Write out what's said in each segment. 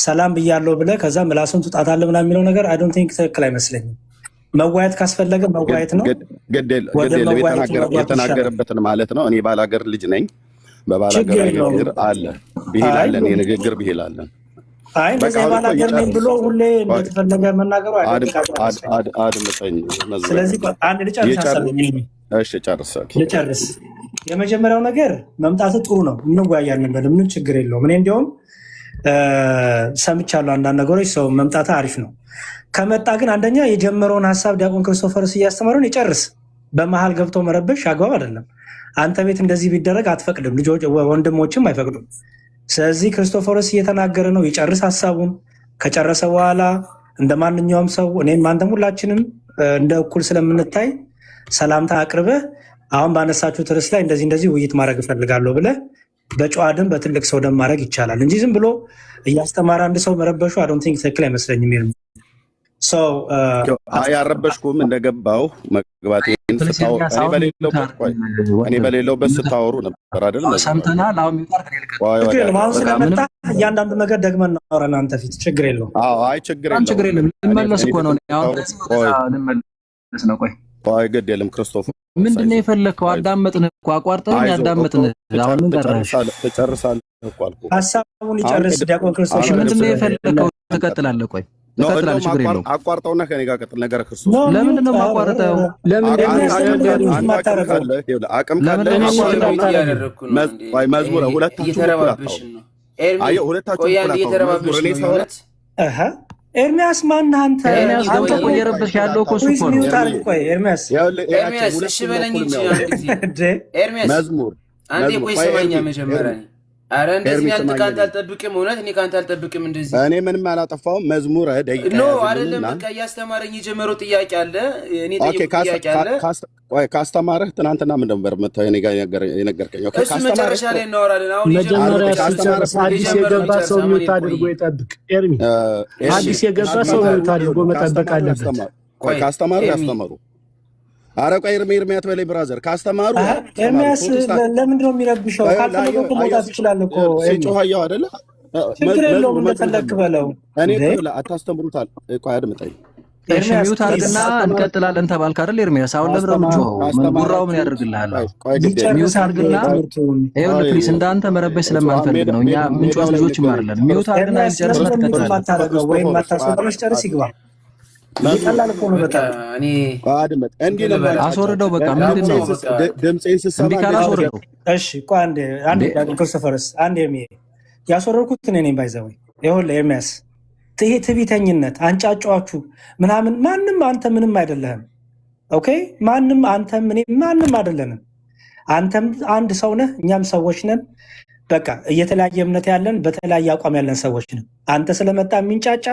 ሰላም ብያለሁ ብለህ ከዛ ምላሱን ትጣታለህ ምናምን የሚለው ነገር አይ ዶንት ቲንክ ትክክል አይመስለኝም። መዋየት ካስፈለገ መዋየት ነው። የተናገረበትን ማለት ነው። እኔ ባላገር ልጅ ነኝ። በባላገር ንግግር አለ ብሂል አለን፣ የንግግር ብሂል አለን። አይ እንደዚህ ባላገር ነኝ ብሎ ሁሌ እንደተፈለገ መናገሩ አድምጠኝ። ስለዚህ አንድ ልጨርስ። የመጀመሪያው ነገር መምጣት ጥሩ ነው፣ እንወያያለን በደምብ፣ ምንም ችግር የለውም። እኔ እንዲያውም ሰምቻለሁ አንዳንድ ነገሮች፣ ሰው መምጣት አሪፍ ነው። ከመጣ ግን አንደኛ የጀመረውን ሀሳብ ዲያቆን ክርስቶፈርስ እያስተማረውን ይጨርስ። በመሀል ገብቶ መረበሽ አግባብ አይደለም። አንተ ቤት እንደዚህ ቢደረግ አትፈቅድም፣ ልጆች ወንድሞችም አይፈቅዱም። ስለዚህ ክርስቶፈርስ እየተናገረ ነው፣ ይጨርስ ሀሳቡን። ከጨረሰ በኋላ እንደ ማንኛውም ሰው እኔም አንተም ሁላችንም እንደ እኩል ስለምንታይ ሰላምታ አቅርበህ አሁን ባነሳችሁት ርዕስ ላይ እንደዚህ ውይይት ማድረግ እፈልጋለሁ ብለህ በጨዋ ደም በትልቅ ሰው ደም ማድረግ ይቻላል እንጂ ዝም ብሎ እያስተማረ አንድ ሰው መረበሹ አይ ዶንት ቲንክ ትክክል አይመስለኝም። ያረበሽኩም እንደገባው መግባቴን እኔ በሌለውበት ስታወሩ ነበር አይደል? ሰምተናል። አሁን ስለመጣ እያንዳንዱ ነገር ደግመን እናወራለን አንተ ፊት። ችግር የለውም። አይ ችግር የለም። ልመለስ እኮ ነው። ልመለስ ነው። ቆይ ግድ የለም። ክርስቶፍ ምንድን ነው የፈለግከው? አዳመጥን እኮ አቋርጠን ያዳመጥን። አሁን ምን ቀረሽ? ትጨርሳለህ እኮ አልኩህ። ሀሳቡን ይጨርስ ዲያቆን ክርስቶፍ። ምንድን ነው የፈለግከው? ትቀጥላለህ። ቆይ ትቀጥላለህ። ችግር የለውም። አቋርጠውና ከኔ ጋር ቀጥል። ነገረ ክርስቶፍ ለምንድን ነው የማቋርጠው? አቅም ካለ መዝሙረ ኤርሚያስ ማን አንተ? አንተ እኮ እየረበሽ ያለው እኮ እሱ እኮ ነው። ኤርሚያስ እሺ በለኝ እንጂ ኤርሚያስ መዝሙር አንዴ ቆይ ስማኛ መጀመሪያ። አረ እንደዚህ አንተ ካንተ አልጠብቅም፣ እውነት እኔ ካንተ አልጠብቅም። እንደዚህ እኔ ምንም አላጠፋውም። መዝሙረ ደቂቃ ኖ አይደለም፣ በቃ እያስተማረኝ የጀመረው ጥያቄ አለ። እኔ ጥያቄ አለ። ቆይ ካስተማረህ ትናንትና ምን ነበር መተህ እኔ ጋር የነገርከኝ? ኦኬ ካስተማረህ መጨረሻ ላይ እናወራለን። አሁን መጀመሪያ አዲስ የገባ ሰው ሚውት አድርጎ ይጠብቅ። ኤርሚ አዲስ የገባ ሰው ሚውት አድርጎ መጠበቅ አለበት። ቆይ ካስተማሩ ያስተማሩ። አረ ቆይ ኤርሚ አትበለኝ ብራዘር። ካስተማሩ ኤርሚያስ ለምንድን ነው የሚረብሸው? ካልፈለገ እኮ መውጣት ይችላል እኮ። ሲጮህ አየሁ አይደለ? ችግር የለውም፣ እንደፈለግህ በለው። እኔ አታስተምሩታል። ቆይ አድምጠኝ። ሚውት አድርግና እንቀጥላለን ተባልክ አይደል ኤርሚያስ? አሁን ለምረምጆ ጉራው ምን ያደርግልሃል? ሚውት አድርግና ይኸውልህ ፕሊስ፣ እንዳንተ መረበሽ ስለማንፈልግ ነው። እኛ ምንጮት ልጆችም አይደለን። ሚውት አድርግና ጨርሰህ ትቀጥላለህ። ወይም ማታስወጣለሽ ጨርስ ይግባ። ይቀላል እኮ ነው በጣም። እኔ አድመጥ እንዲህ ነበር። አስወርደው በቃ። ምንድን ነው ድምጼን ስሰማ እንዲህ ካላስወርደው? እሺ ቆይ አንዴ ክርስቶፈርስ አንዴ ያስወረድኩት እኔ ነኝ። ባይዘው ይኸውልህ ኤርሚያስ ይሄ ትዕቢተኝነት አንጫጫችሁ ምናምን፣ ማንም አንተ ምንም አይደለህም። ኦኬ ማንም አንተም እኔ ማንም አይደለንም። አንተም አንድ ሰው ነህ፣ እኛም ሰዎች ነን። በቃ እየተለያየ እምነት ያለን በተለያየ አቋም ያለን ሰዎች ነን። አንተ ስለመጣ የሚንጫጫ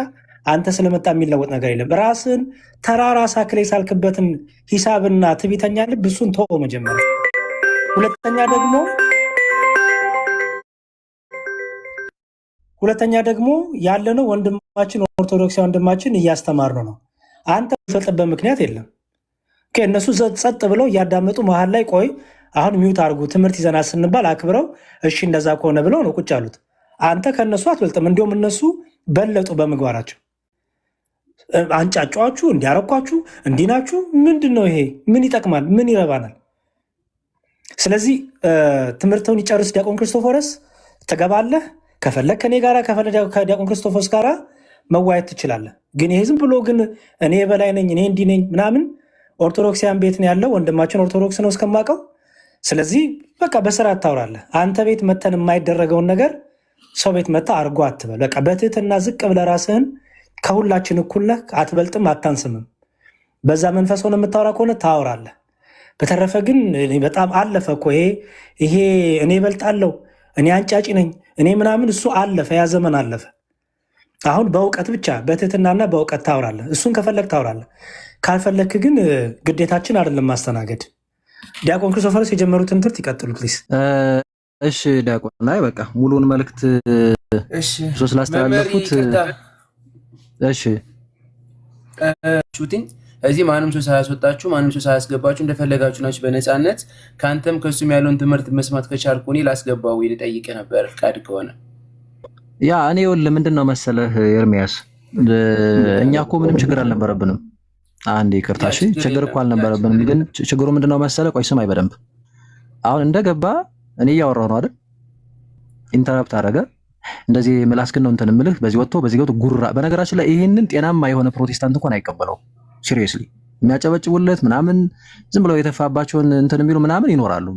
አንተ ስለመጣ የሚለወጥ ነገር የለም። ራስን ተራራ ሳክል የሳልክበትን ሂሳብና ትዕቢተኛ ልብ እሱን ተወው መጀመሪያ። ሁለተኛ ደግሞ ያለነው ወንድማችን ኦርቶዶክሳዊ ወንድማችን እያስተማርነው ነው። አንተ የምትወጥበት ምክንያት የለም። እነሱ ጸጥ ብለው እያዳመጡ መሀል ላይ ቆይ አሁን ሚውት አድርጉ ትምህርት ይዘናል ስንባል አክብረው እሺ እንደዛ ከሆነ ብለው ነው ቁጭ ያሉት። አንተ ከእነሱ አትበልጥም፣ እንዲሁም እነሱ በለጡ በምግባራቸው። አንጫጫችሁ፣ እንዲያረኳችሁ፣ እንዲናችሁ። ምንድን ነው ይሄ? ምን ይጠቅማል? ምን ይረባናል? ስለዚህ ትምህርተውን ይጨርስ ዲያቆን ክርስቶፎረስ። ትገባለህ ከፈለግ ከኔ ጋራ ከፈለግ ከዲያቆን ክርስቶፎስ ጋራ መዋየት ትችላለህ። ግን ይሄ ዝም ብሎ ግን እኔ በላይ ነኝ እኔ እንዲህ ነኝ ምናምን። ኦርቶዶክሲያን ቤት ነው ያለው፣ ወንድማችን ኦርቶዶክስ ነው እስከማውቀው። ስለዚህ በቃ በስርዓት ታወራለህ። አንተ ቤት መተን የማይደረገውን ነገር ሰው ቤት መታ አርጎ አትበል። በቃ በትህትና ዝቅ ብለህ ራስህን ከሁላችን እኩል ነህ፣ አትበልጥም፣ አታንስምም። በዛ መንፈስ ሆነ የምታወራ ከሆነ ታወራለህ። በተረፈ ግን በጣም አለፈ እኮ ይሄ እኔ እበልጣለሁ እኔ አንጫጭ ነኝ እኔ ምናምን፣ እሱ አለፈ፣ ያ ዘመን አለፈ። አሁን በእውቀት ብቻ በትህትናና በእውቀት ታወራለህ። እሱን ከፈለግ ታወራለህ፣ ካልፈለግክ ግን ግዴታችን አይደለም ማስተናገድ። ዲያቆን ክርስቶፈርስ የጀመሩትን ትምህርት ይቀጥሉ ፕሊስ። እሺ ዲያቆን፣ አይ በቃ ሙሉውን መልእክት ስላስተላለፉት እሺ ሹቲንግ እዚህ ማንም ሰው ሳያስወጣችሁ ማንም ሰው ሳያስገባችሁ እንደፈለጋችሁ ናችሁ በነፃነት። ከአንተም ከሱም ያለውን ትምህርት መስማት ከቻልኩ እኔ ላስገባው ወይ ልጠይቅ ነበር ፍቃድ ከሆነ። ያ እኔ ይኸውልህ ምንድነው መሰለህ ኤርሚያስ እኛ እኮ ምንም ችግር አልነበረብንም። አንዴ ይቅርታ እሺ፣ ችግር እኮ አልነበረብንም። ግን ችግሩ ምንድነው መሰለህ? ቆይ ስማኝ በደንብ አሁን እንደገባ እኔ እያወራሁ ነው አይደል? ኢንተራፕት አደረገ እንደዚህ ምላስክን ነው እንትን እምልህ በዚህ ወጥቶ በዚህ ገብቶ ጉራ። በነገራችን ላይ ይሄንን ጤናማ የሆነ ፕሮቴስታንት እንኳን አይቀበለው። ሲሪየስሊ የሚያጨበጭቡለት ምናምን ዝም ብለው የተፋባቸውን እንትን የሚሉ ምናምን ይኖራሉ።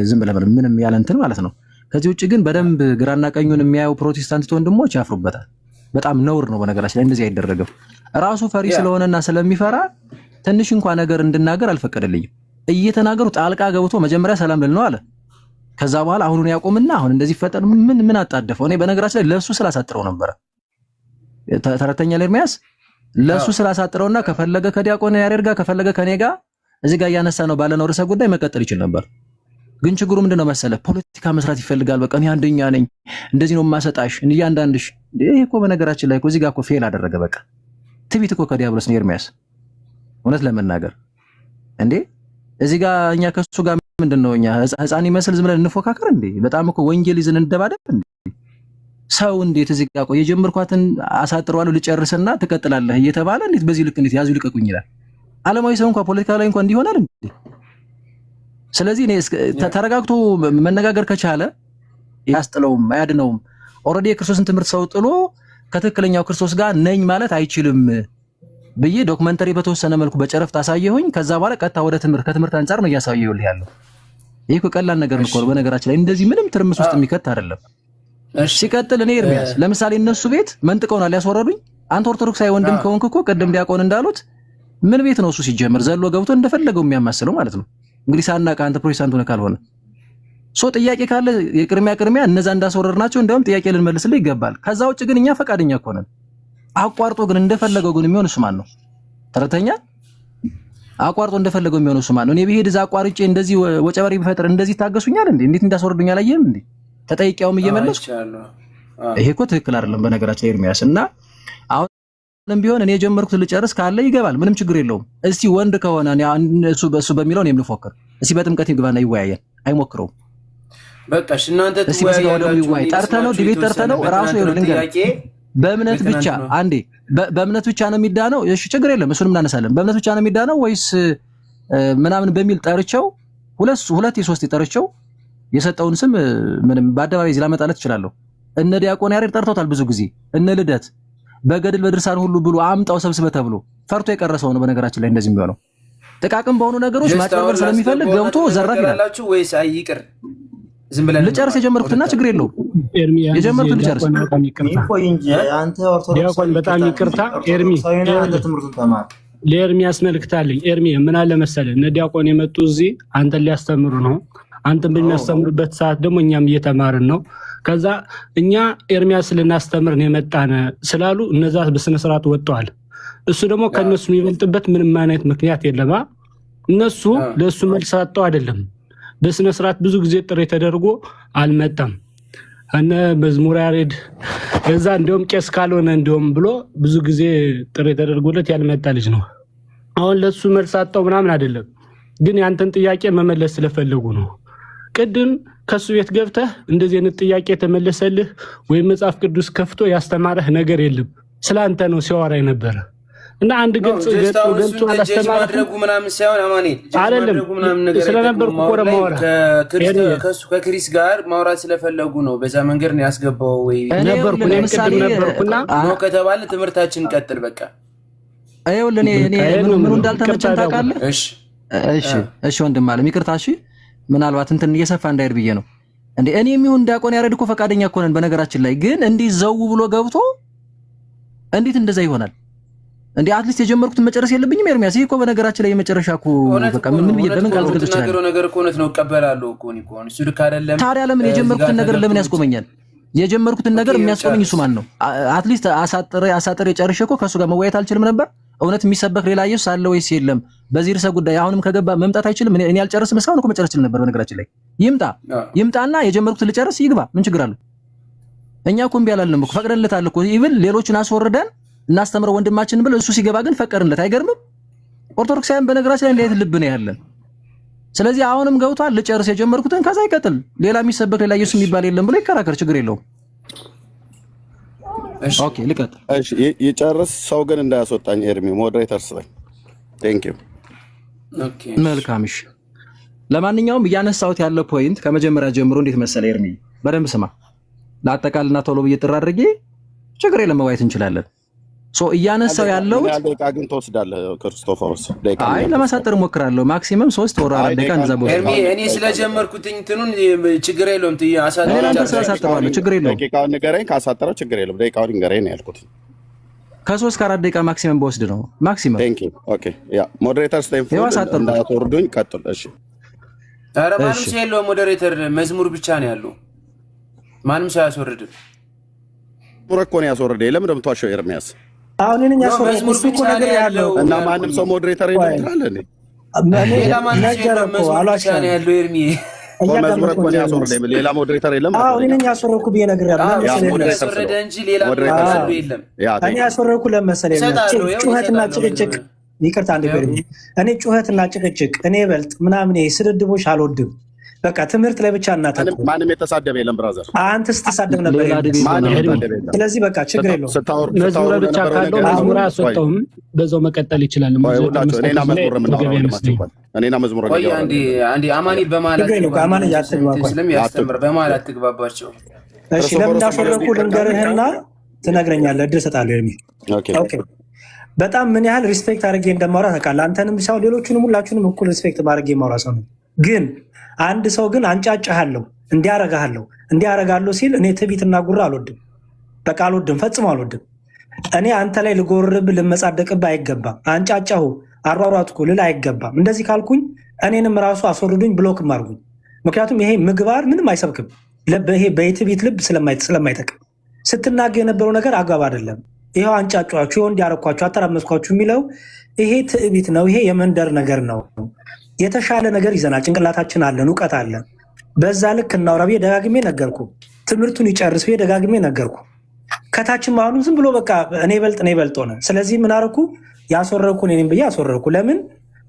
ዝም ብለው ምንም ያለ እንትን ማለት ነው። ከዚህ ውጭ ግን በደንብ ግራና ቀኙን የሚያዩ ፕሮቴስታንት ወንድሞች ያፍሩበታል። በጣም ነውር ነው። በነገራችን ላይ እንደዚህ አይደረግም። ራሱ ፈሪ ስለሆነና ስለሚፈራ ትንሽ እንኳን ነገር እንድናገር አልፈቀደልኝም። እየተናገሩ ጣልቃ ገብቶ መጀመሪያ ሰላም ልል ነው አለ። ከዛ በኋላ አሁኑን ያቆምና አሁን እንደዚህ ፈጠር ምን አጣደፈው? እኔ በነገራችን ላይ ለሱ ስላሳጥረው ነበር። ተረተኛ ኤርሚያስ ለሱ ስላሳጥረውና ከፈለገ ከዲያቆን ያሬድ ጋር ከፈለገ ከኔ ጋር እዚህ ጋር እያነሳ ነው ባለነው ርዕሰ ጉዳይ መቀጠል ይችል ነበር። ግን ችግሩ ምንድነው መሰለ? ፖለቲካ መስራት ይፈልጋል። በቃ እኔ አንደኛ ነኝ እንደዚህ ነው ማሰጣሽ እያንዳንድሽ። ይሄ እኮ በነገራችን ላይ እኮ እዚህ ጋር እኮ ፌል አደረገ። በቃ ትቢት እኮ ከዲያብሎስ ነው ኤርሚያስ፣ እውነት ለመናገር እንዴ እዚህ ጋር እኛ ከሱ ጋር ምንድነው እኛ ህፃን ይመስል ዝም ብለን እንፎካከር እንዴ? በጣም እኮ ወንጌል ይዘን እንደባደብ እንዴ? ሰው እንዴት እዚህ ጋር ቆይ የጀመርኳትን አሳጥረዋለሁ ልጨርስና ትቀጥላለህ እየተባለ እንዴት በዚህ ልክ እንዴት ያዙ ልቀቁኝ ይላል? ዓለማዊ ሰው እንኳን ፖለቲካ ላይ እንኳን እንዲሆናል እንዴ? ስለዚህ እኔ ተረጋግቶ መነጋገር ከቻለ ያስጥለውም አያድነውም። ኦልሬዲ የክርስቶስን ትምህርት ሰው ጥሎ ከትክክለኛው ክርስቶስ ጋር ነኝ ማለት አይችልም ብዬ ዶክመንተሪ በተወሰነ መልኩ በጨረፍት አሳየሁኝ። ከዛ በኋላ ቀጥታ ወደ ከትምህርት አንፃር ነው እያሳየሁልህ ያለው። ይሄ እኮ ቀላል ነገር ነው። በነገራችን ላይ እንደዚህ ምንም ትርምስ ውስጥ የሚከት አይደለም። ሲቀጥል እኔ ኤርሚያስ ለምሳሌ እነሱ ቤት መንጥቀውናል ያስወረዱኝ። አንተ ኦርቶዶክሳዊ ወንድም ከሆንክ እኮ ቅድም ዲያቆን እንዳሉት ምን ቤት ነው እሱ ሲጀምር ዘሎ ገብቶ እንደፈለገው የሚያማስለው ማለት ነው። እንግዲህ ሳናውቅ አንተ ፕሮቴስታንት ሆነ ካልሆነ ጥያቄ ካለ የቅድሚያ እነዛ እንዳስወረድናቸው እንደውም ጥያቄ ልንመልስልህ ይገባል። ከዛ ውጭ ግን እኛ ፈቃደኛ እኮ ነን። አቋርጦ ግን እንደፈለገው ግን የሚሆን እሱ ማን ነው? ተረተኛ አቋርጦ እንደፈለገው የሚሆን እሱ ማን ነው? እኔ ብሄድ እዛ አቋርጬ እንደዚህ ወጨበሪ ቢፈጥር እንደዚህ ታገሱኛል እንዴ? እንዴት እንዳስወርዱኝ አላየህም እንዴ? ተጠይቂያውም እየመለስኩ ይሄ እኮ ትክክል አይደለም በነገራችን ኤርሚያስ። እና አሁንም ቢሆን እኔ የጀመርኩት ልጨርስ ካለ ይገባል፣ ምንም ችግር የለውም። እስቲ ወንድ ከሆነ እሱ በሚለው ነው የምንፎክር። እስቲ በጥምቀት ይግባና ይወያየን። አይሞክረውም በቃ እሺ። እናንተ ትወያያላችሁ። ጠርተነው ዲቤት ጠርተነው ራሱ ይልንገር በእምነት ብቻ አንዴ በእምነት ብቻ ነው የሚዳነው። እሺ ችግር የለም እሱንም እናነሳለን። በእምነት ብቻ ነው የሚዳነው ወይስ ምናምን በሚል ጠርቸው ሁለት የሶስት ጠርቸው የሰጠውን ስም ምንም በአደባባይ እዚህ ላመጣለት እችላለሁ። እነ ዲያቆን ያሬድ ጠርተውታል ብዙ ጊዜ። እነ ልደት በገድል በድርሳን ሁሉ ብሎ አምጣው ሰብስበ ተብሎ ፈርቶ የቀረሰው ነው። በነገራችን ላይ እንደዚህ የሚሆነው ጥቃቅም በሆኑ ነገሮች ማጭበርበር ስለሚፈልግ ገብቶ ዘራፍ ይላል። ወይስ አይቅር ዝም ብለን ልጨርስ የጀመርኩትና ችግር የለውም የጀመርኩት ልጨርስ። ዲያቆን በጣም ይቅርታ ኤርሚ ለኤርሚያስ መልእክት አለኝ። ኤርሚ ምን አለ መሰለህ እነ ዲያቆን የመጡ እዚህ አንተን ሊያስተምሩ ነው። አንተን በሚያስተምሩበት ሰዓት ደግሞ እኛም እየተማርን ነው። ከዛ እኛ ኤርሚያስ ልናስተምር ነው የመጣን ስላሉ እነዛ በስነ ስርዓት ወጥተዋል። እሱ ደግሞ ከነሱ የሚበልጥበት ምንም አይነት ምክንያት የለም። እነሱ ለሱ መልስ ሰጥተው አይደለም በስነ ስርዓት ብዙ ጊዜ ጥሪ ተደርጎ አልመጣም። እነ መዝሙር ያሬድ እዛ እንደውም ቄስ ካልሆነ እንደውም ብሎ ብዙ ጊዜ ጥሪ ተደርጎለት ያልመጣ ልጅ ነው። አሁን ለሱ መልስ ሰጥተው ምናምን አይደለም፣ ግን ያንተን ጥያቄ መመለስ ስለፈለጉ ነው። ቅድም ከሱ ቤት ገብተህ እንደዚህ አይነት ጥያቄ ተመለሰልህ ወይም መጽሐፍ ቅዱስ ከፍቶ ያስተማረህ ነገር የለም። ስላንተ ነው ሲያወራ የነበረ እና አንድ ግልጽ ገልጾ አላስተማረም ምናምን ሳይሆን አማኔ አይደለም ስለነበርኩ እኮ ነው ማውራት ከክሪስ ጋር ማውራት ስለፈለጉ ነው። በዛ መንገድ ነው ያስገባው። ወይ ነበርኩ እኔም ቅድም ነበርኩና ነው ከተባለ ትምህርታችን ቀጥል በቃ። አይውል እኔ ምን እንዳልተመቸን ታውቃለህ? እሺ ወንድም አለ ይቅርታ። እሺ ምናልባት እንትን እየሰፋ እንዳይሄድ ብዬ ነው እንዴ። እኔ የሚሆን ዲያቆን ያሬድ እኮ ፈቃደኛ እኮ ነን። በነገራችን ላይ ግን እንዲህ ዘው ብሎ ገብቶ እንዴት እንደዛ ይሆናል እንዴ? አትሊስት የጀመርኩትን መጨረስ የለብኝም ኤርሚያስ? ይሄ እኮ በነገራችን ላይ የመጨረሻ እኮ በቃ ምን ብዬ በምን ቃል ዝግጅት ይችላል ነገር እኮ እውነት ነው እቀበላለሁ እኮ እኔ እኮ እሱ ልክ አይደለም። ታዲያ ለምን የጀመርኩትን ነገር ለምን ያስቆመኛል? የጀመርኩትን ነገር የሚያስቆመኝ እሱ ማን ነው? አትሊስት አሳጥሬ ጨርሼ እኮ ከሱ ጋር መወያየት አልችልም ነበር? እውነት የሚሰበክ ሌላ ኢየሱስ አለ ወይስ የለም? በዚህ ርዕሰ ጉዳይ አሁንም ከገባ መምጣት አይችልም? እኔ አልጨርስም። እስካሁን እኮ መጨረስ ይችላል ነበር። በነገራችን ላይ ይምጣና የጀመርኩትን ልጨርስ ይግባ። ምን ችግር አለው? እኛ እኮ እምቢ አላልንም እኮ ፈቅደንለታል እኮ። ኢቭን ሌሎችን አስወርደን እናስተምረው ወንድማችንን ብለን እሱ ሲገባ ግን ፈቀድንለት። አይገርምም? ኦርቶዶክሳውያን በነገራችን ላይ እንዴት ልብ ነው ያለን። ስለዚህ አሁንም ገብቷል። ልጨርስ የጀመርኩትን ከዛ ይቀጥል። ሌላ የሚሰበክ ሌላ ኢየሱስ የሚባል የለም ብሎ ይከራከር። ችግር የለውም። ኦኬ ልቀጥል። እሺ ይጨርስ። ሰው ግን እንዳያስወጣኝ ኤርሚ ሞዴሬተር ስለኝ። ቴንክ ዩ። ኦኬ መልካም እሺ። ለማንኛውም እያነሳሁት ያለው ፖይንት ከመጀመሪያ ጀምሮ እንዴት መሰለ ኤርሚ፣ በደንብ ስማ። ለአጠቃልና ቶሎ ብዬ ጥራ አድርጌ ችግር የለም መዋየት እንችላለን። ሶ እያነሳው ያለው ደቂቃ ግን ትወስዳለህ ክርስቶፎሮስ። አይ ለማሳጠር እሞክራለሁ። ማክሲመም 3 ወር 4 ደቂቃ እንደዛ ቦታ ኤርሚ እኔ ስለጀመርኩት እንትኑን ችግር የለውም። እኔ ላንተ ስላሳጥረዋለሁ ችግር የለውም። ደቂቃውን ንገረኝ፣ ካሳጠረው ችግር የለውም። ደቂቃውን ንገረኝ ነው ያልኩት። ከ3 ከ4 ደቂቃ ማክሲመም በወስድ ነው ማክሲመም። ቴንክ ዩ ኦኬ። ያ ሞዴሬተር ስቴም እንዳትወርዱኝ፣ ቀጥል። እሺ ኧረ ማንም ሰው የለውም ሞዴሬተር፣ መዝሙር ብቻ ነው ያለው። ማንም ሰው አያስወርድም። ሙረ እኮ ነው ያስወርደኝ። ለምን እንደምትዋሸው ኤርሚያስ? አሁን እኔ ያስወረድኩ እሱ እኮ ነገር ያለው እና ማንም ሰው ሞዴሬተር ይላል እንዴ? ሌላ ማንም ሰው የለውም። መዝሙር ብቻ ነው ያለው ኤርሚ። መዝሙር እኮ ነው ያስወርደኝ። ሌላ ሞዴሬተር የለም። አሁን እኔ ያስወረድኩ ብዬ ነገር ያለው ያስወረደ እንጂ ሌላ ሞዴሬተር የለም። እኔ ያስወረድኩ ለመሰለኝ ጩኸትና ጭቅጭቅ፣ ይቅርታ አንዴ እኔ ጩኸትና ጭቅጭቅ እኔ በልጥ ምናምን ስድድቦች አልወድም። በቃ ትምህርት ላይ ብቻ እናተኩር። ማንም የተሳደበ የለም ብራዘር። አንተ ስትሳደብ ነበር። ስለዚህ በቃ ችግር የለውም። መዝሙር ብቻ ካለው መዝሙር አያስወጣውም፣ በዛው መቀጠል ይችላል። እኔና መዝሙር አንዴ አማኒ በማለት ስለሚያስተምር በማለት አትግባባቸው። እሺ ለምን እንዳስወረድኩ ልንገርህና ትነግረኛለህ። እድል እሰጥሃለሁ የሚል ኦኬ። በጣም ምን ያህል ሪስፔክት አድርጌ እንደማውራ ታውቃለህ። አንተንም ሳይሆን ሌሎቹንም ሁላችሁንም እኩል ሪስፔክት ማድረግ የማውራ ሰው ነው። ግን አንድ ሰው ግን አንጫጫሃለሁ እንዲያረጋለሁ ሲል እኔ ትዕቢትና ጉራ አልወድም። በቃ አልወድም፣ ፈጽሞ አልወድም። እኔ አንተ ላይ ልጎርብ ልመጻደቅብህ አይገባም። አንጫጫሁ አሯሯጥኩ ልል አይገባም። እንደዚህ ካልኩኝ እኔንም ራሱ አስወርዱኝ፣ ብሎክም አድርጉኝ። ምክንያቱም ይሄ ምግባር ምንም አይሰብክም። ይሄ በትዕቢት ልብ ስለማይጠቅም ስትናገር የነበረው ነገር አግባብ አይደለም። ይኸው አንጫጫችሁ፣ ይኸው እንዲያረኳችሁ፣ አተራመስኳችሁ የሚለው ይሄ ትዕቢት ነው። ይሄ የመንደር ነገር ነው። የተሻለ ነገር ይዘናል። ጭንቅላታችን አለን፣ እውቀት አለን። በዛ ልክ እናውራ ብዬ ደጋግሜ ነገርኩ። ትምህርቱን ይጨርስ ብዬ ደጋግሜ ነገርኩ። ከታችም አሁንም ዝም ብሎ በቃ እኔ በልጥ ሆነ። ስለዚህ ምን አደረኩ? ያስወረድኩ እኔም ብዬ አስወረድኩ። ለምን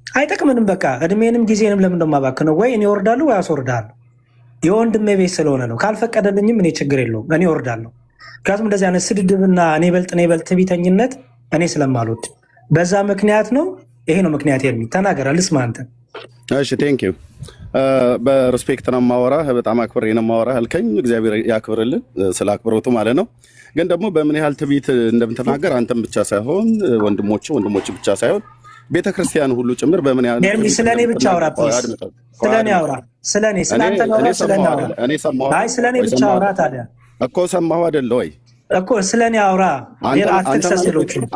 አይጠቅምንም። በቃ እድሜንም ጊዜንም ለምን እንደማባክነው? ወይ እኔ እወርዳለሁ ወይ አስወርዳለሁ። የወንድሜ ቤት ስለሆነ ነው። ካልፈቀደልኝም እኔ ችግር የለውም፣ እኔ እወርዳለሁ። ምክንያቱም እንደዚህ አይነት ስድድብና እኔ በልጥ ትዕቢተኝነት እኔ ስለማልወድ በዛ ምክንያት ነው። ይሄ ነው ምክንያት። ተናገር፣ ልስማ አንተ። እሺ ቴንክ ዩ። በሪስፔክት ነው የማወራህ፣ በጣም አክብሬ ነው የማወራህ አልከኝ። እግዚአብሔር ያክብርልን ስለ አክብሮቱ ማለት ነው። ግን ደግሞ በምን ያህል ትዕቢት እንደምትናገር አንተም ብቻ ሳይሆን ወንድሞች ብቻ ሳይሆን ቤተክርስቲያን ሁሉ ጭምር በምን ያህል ኤርሚ ስለኔ ብቻ አውራ፣ ስለኔ አውራ፣ ስለኔ ስለአንተ ነው። ስለኔ አውራ፣ አይ ስለኔ ብቻ አውራ። ታዲያ እኮ ሰማሁ አይደለ ወይ እኮ ስለኔ አውራ።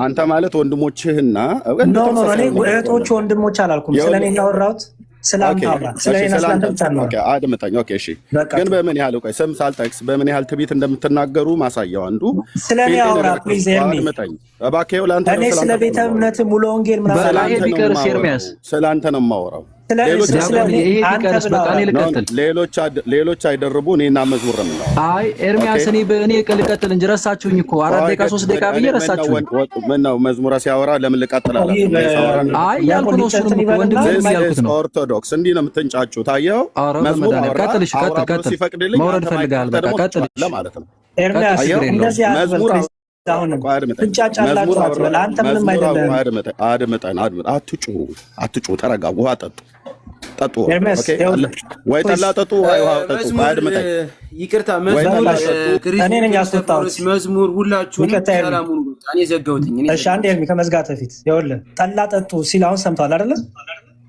አንተ ማለት ወንድሞችህና ኖ እኔ እህቶች ወንድሞች አላልኩም። ስለኔ ያወራሁት አድምጠኝ። ኦኬ እሺ። ግን በምን ያህል ስም ሳልጠቅስ በምን ያህል ትዕቢት እንደምትናገሩ ማሳያው አንዱ ስለኔ አውራ ፕሊዝ ኤርሚ። አድምጠኝ እባክህ። ለአንተ እኔ ስለ ቤተ እምነት ሙሉ ወንጌል ምናምን ስለ አንተ ነው የማወራው። ሌሎች አይደርቡ። እኔና መዝሙር ነው። አይ ኤርሚያስ እኔ ልቀጥል እንጂ ረሳችሁኝ እኮ 4 ደቂቃ 3 ደቂቃ ብዬ ረሳችሁኝ። ምን ነው መዝሙር ሲያወራ ለምን ልቀጥላለሁ? አይ ያልኩ ነው። እሱንም ወንድም ያልኩት ነው። ኦርቶዶክስ እንዲህ ነው የምትንጫጩ። ታየው መዝሙር ቀጥል። እሺ ቀጥል። መውረድ ፈልጋል። በቃ ቀጥል ለማለት ነው። ኤርሚያስ እንደዚህ መዝሙር አትጩ፣ ተረጋጉ፣ ውሃ ጠጡ። ወይ ጠላ ጠጡ፣ ወይ ውሃ ጠጡ። ይቅርታ መዝሙር ሁላችሁም ሰላሙን እኔ ዘጋሁትኝ። እሺ አንዴ ኤርሚ ከመዝጋት በፊት ይኸውልህ ጠላ ጠጡ ሲል አሁን ሰምተዋል አይደለ?